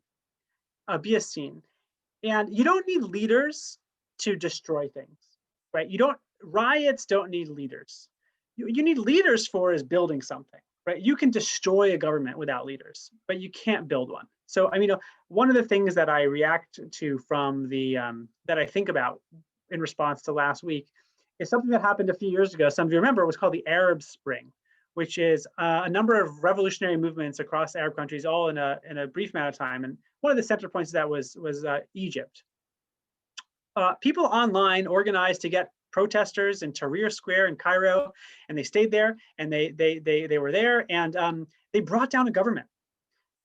And you don't need leaders to destroy things, right? Riots don't need leaders. You need leaders for is building something, right? You can destroy a government without leaders, but you can't build one. So, I mean, one of the things that I react to from that I think about in response to last week is something that happened a few years ago. Some of you remember, it was called the Arab Spring, which is a number of revolutionary movements across Arab countries, all in a brief amount of time. And one of the center points of that was Egypt. People online organized to get protesters in Tahrir Square in Cairo, and they stayed there, and they were there, and they brought down a government.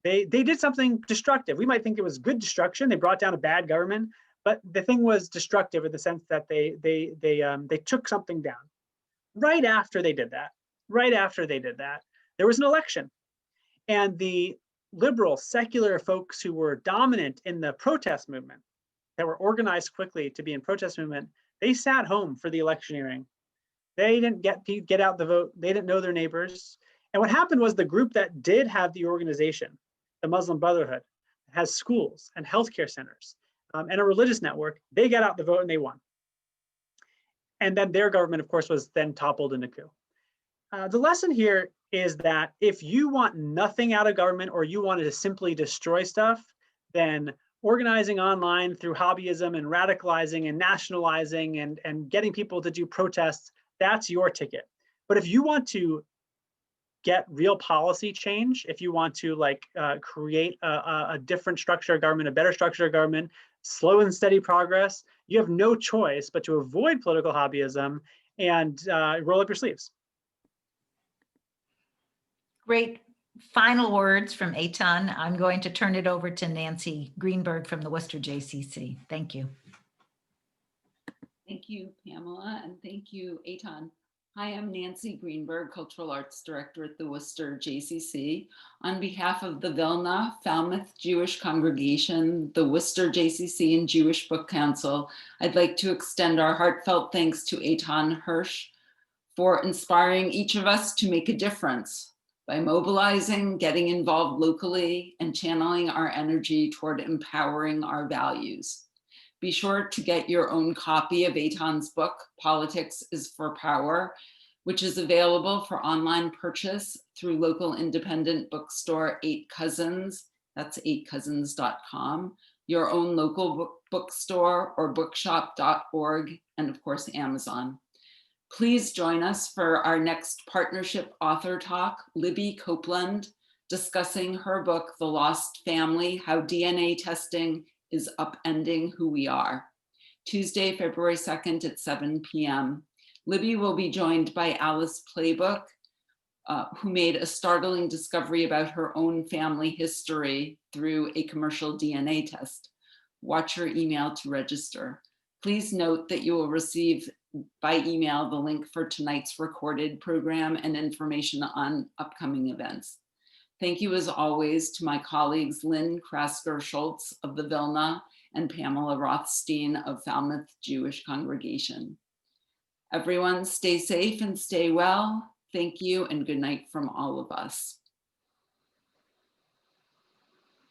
They did something destructive. We might think it was good destruction. They brought down a bad government, but the thing was destructive in the sense that they took something down. Right after they did that, there was an election, and the liberal, secular folks who were dominant in the protest movement, that were organized quickly to be in protest movement, they sat home for the electioneering. They didn't get out the vote. They didn't know their neighbors. And what happened was the group that did have the organization, the Muslim Brotherhood, has schools and healthcare centers and a religious network, they got out the vote and they won. And then their government, of course, was then toppled in a coup. The lesson here is that if you want nothing out of government, or you wanted to simply destroy stuff, then organizing online through hobbyism and radicalizing and nationalizing and getting people to do protests, that's your ticket. But if you want to get real policy change, if you want to like create a different structure of government, a better structure of government, slow and steady progress, you have no choice but to avoid political hobbyism and roll up your sleeves. Great final words from Eitan. I'm going to turn it over to Nancy Greenberg from the Worcester JCC. Thank you. Thank you, Pamela, and thank you, Eitan. Hi, I'm Nancy Greenberg, Cultural Arts Director at the Worcester JCC. On behalf of the Vilna Falmouth Jewish Congregation, the Worcester JCC and Jewish Book Council, I'd like to extend our heartfelt thanks to Eitan Hersh for inspiring each of us to make a difference by mobilizing, getting involved locally, and channeling our energy toward empowering our values. Be sure to get your own copy of Eitan's book, Politics is for Power, which is available for online purchase through local independent bookstore 8 Cousins, that's 8cousins.com, your own local bookstore or bookshop.org, and of course, Amazon. Please join us for our next partnership author talk, Libby Copeland, discussing her book, The Lost Family, How DNA Testing is Upending Who We Are. Tuesday, February 2nd at 7 p.m. Libby will be joined by Alice Playbook, who made a startling discovery about her own family history through a commercial DNA test. Watch your email to register. Please note that you will receive by email the link for tonight's recorded program and information on upcoming events. Thank you as always to my colleagues Lynn Krasker-Schultz of the Vilna and Pamela Rothstein of Falmouth Jewish Congregation. Everyone stay safe and stay well. Thank you and good night from all of us.